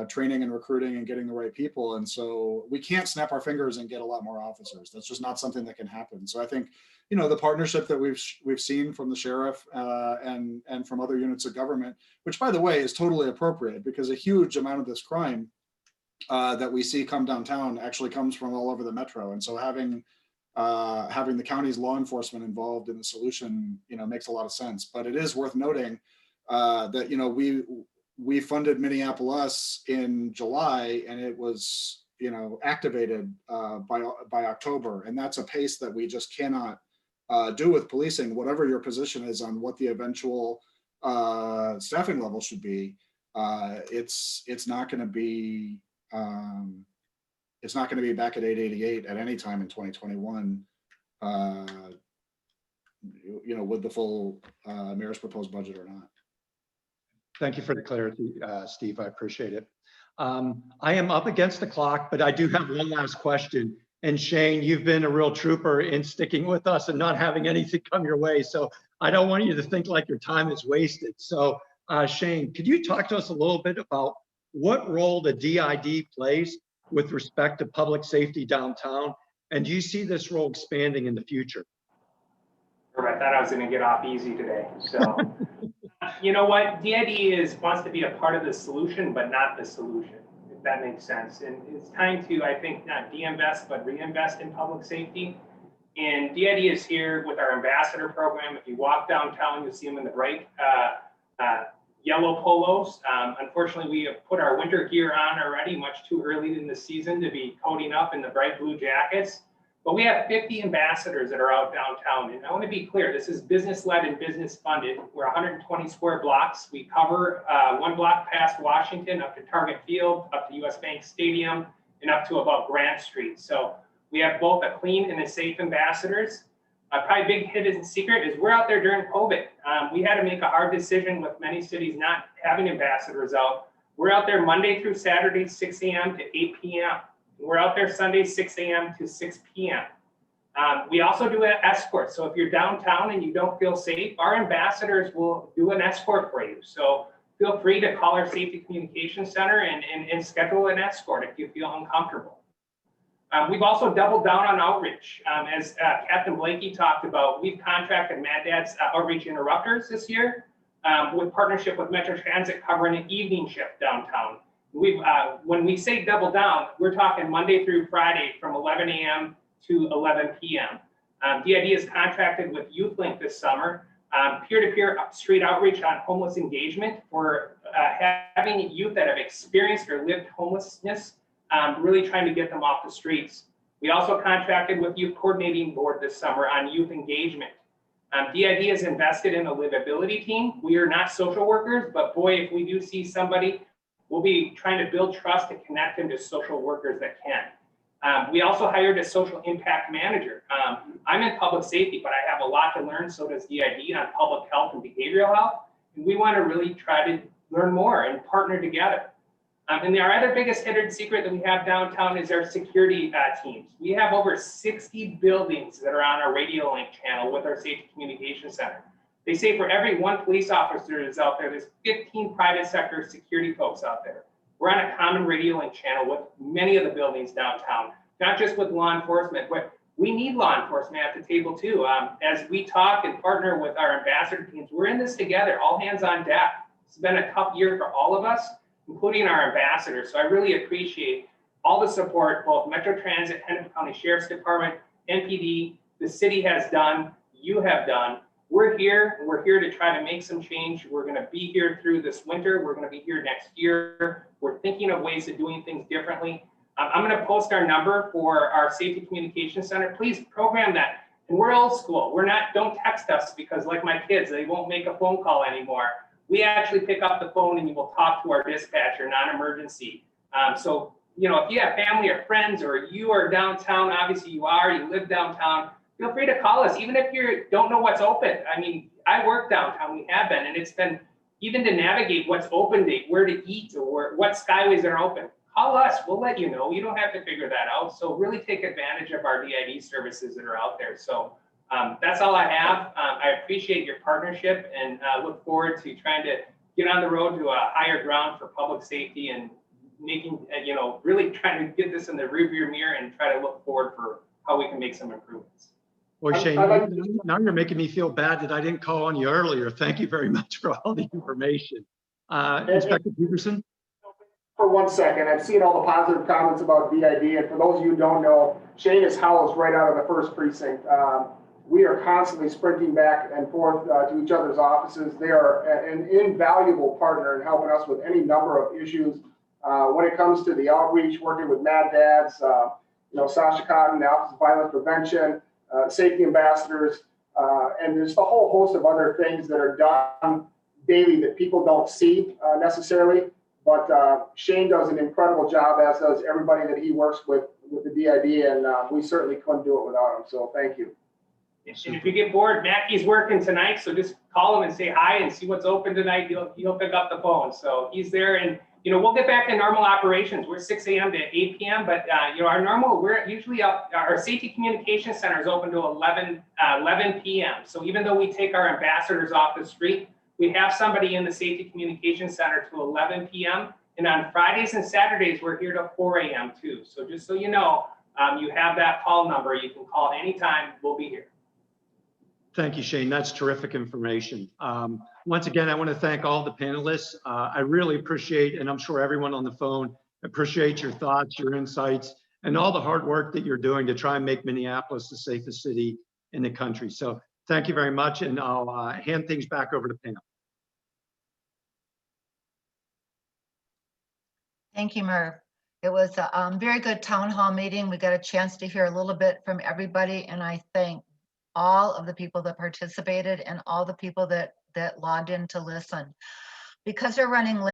training and recruiting and getting the right people. And so we can't snap our fingers and get a lot more officers. That's just not something that can happen. So I think, the partnership that we've seen from the sheriff and from other units of government, which by the way is totally appropriate, because a huge amount of this crime that we see come downtown actually comes from all over the metro. And so having the county's law enforcement involved in the solution, makes a lot of sense. But it is worth noting that, we funded Minneapolis in July, and it was, activated by October. And that's a pace that we just cannot do with policing, whatever your position is on what the eventual staffing level should be. It's not going to be back at 888 at any time in 2021, with the full mayor's proposed budget or not. Thank you for the clarity, Steve. I appreciate it. I am up against the clock, but I do have one last question. And Shane, you've been a real trooper in sticking with us and not having anything come your way. So I don't want you to think like your time is wasted. So Shane, could you talk to us a little bit about what role the DID plays with respect to public safety downtown? And do you see this role expanding in the future? I thought I was going to get off easy today. So, you know what? DID wants to be a part of the solution, but not the solution, if that makes sense. And it's time to, I think, not de-invest, but reinvest in public safety. And DID is here with our ambassador program. If you walk downtown, you'll see them in the bright yellow polos. Unfortunately, we have put our winter gear on already, much too early in the season to be coating up in the bright blue jackets. But we have 50 ambassadors that are out downtown. And I want to be clear, this is business-led and business-funded. We're 120 square blocks. We cover one block past Washington, up to Target Field, up to US Bank Stadium, and up to about Grant Street. So we have both a clean and a safe ambassadors. Probably big hidden secret is we're out there during COVID. We had to make a hard decision with many cities not having ambassadors out. We're out there Monday through Saturday, 6 a.m. to 8 p.m. We're out there Sunday, 6 a.m. to 6 p.m. We also do an escort. So if you're downtown and you don't feel safe, our ambassadors will do an escort for you. So feel free to call our Safety Communications Center and schedule an escort if you feel uncomfortable. We've also doubled down on outreach. As Captain Blakey talked about, we've contracted Mad Dad's Outreach Interrupters this year with partnership with Metro Transit covering an evening shift downtown. When we say double down, we're talking Monday through Friday from 11 a.m. to 11 p.m. DID is contracted with YouthLink this summer peer-to-peer street outreach on homeless engagement for having youth that have experienced or lived homelessness, really trying to get them off the streets. We also contracted with Youth Coordinating Board this summer on youth engagement. DID is invested in a livability team. We are not social workers, but boy, if we do see somebody, we'll be trying to build trust to connect them to social workers that can. We also hired a social impact manager. I'm in public safety, but I have a lot to learn, so does DID, on public health and behavioral health. And we want to really try to learn more and partner together. And our other biggest hidden secret that we have downtown is our security teams. We have over 60 buildings that are on our radio link channel with our Safety Communication Center. They say for every one police officer that's out there, there's 15 private sector security folks out there. We're on a common radio link channel with many of the buildings downtown, not just with law enforcement, but we need law enforcement at the table too. As we talk and partner with our ambassador teams, we're in this together, all hands on deck. It's been a tough year for all of us, including our ambassadors. So I really appreciate all the support, both Metro Transit, Hennepin County Sheriff's Department, NPD, the city has done, you have done. We're here, and we're here to try to make some change. We're gonna be here through this winter. We're gonna be here next year. We're thinking of ways of doing things differently. I'm gonna post our number for our Safety Communication Center. Please program that. And we're old school. Don't text us, because like my kids, they won't make a phone call anymore. We actually pick up the phone and you will talk to our dispatcher, non-emergency. So, you know, if you have family or friends, or you are downtown, obviously you live downtown, feel free to call us, even if you don't know what's open. I mean, I work downtown, we have been, and it's been, even to navigate what's open, where to eat, or what skyways are open. Call us, we'll let you know. You don't have to figure that out. So really take advantage of our DID services that are out there. So that's all I have. I appreciate your partnership, and look forward to trying to get on the road to a higher ground for public safety, and making, really trying to get this in the rearview mirror and try to look forward for how we can make some improvements. Boy, Shane, I'd like now you're making me feel bad that I didn't call on you earlier. Thank you very much for all the information. Inspector Peterson? For 1 second, I've seen all the positive comments about DID, and for those of you who don't know, Shane is housed right out of the 1st precinct. We are constantly sprinting back and forth to each other's offices. They are an invaluable partner in helping us with any number of issues. When it comes to the outreach, working with Mad Dads, Sasha Cotton, the Office of Violence Prevention, safety ambassadors, and there's a whole host of other things that are done daily that people don't see necessarily. But Shane does an incredible job, as does everybody that he works with the DID, and we certainly couldn't do it without him. So thank you. And if you get bored, Mackey's working tonight, so just call him and say hi and see what's open tonight. He'll pick up the phone. So he's there, and we'll get back to normal operations. We're 6 a.m. to 8 p.m., but we're usually up. Our Safety Communication Center is open to 11 p.m. So even though we take our ambassadors off the street, we have somebody in the Safety Communication Center to 11 p.m. And on Fridays and Saturdays, we're here to 4 a.m. too. So just so you know, you have that call number. You can call anytime. We'll be here. Thank you, Shane. That's terrific information. Once again, I want to thank all the panelists. I really appreciate, and I'm sure everyone on the phone appreciate your thoughts, your insights, and all the hard work that you're doing to try and make Minneapolis the safest city in the country. So thank you very much, and I'll hand things back over to Pam. Thank you, Merv. It was a very good town hall meeting. We got a chance to hear a little bit from everybody, and I thank all of the people that participated and all the people that logged in to listen. Because they're running late,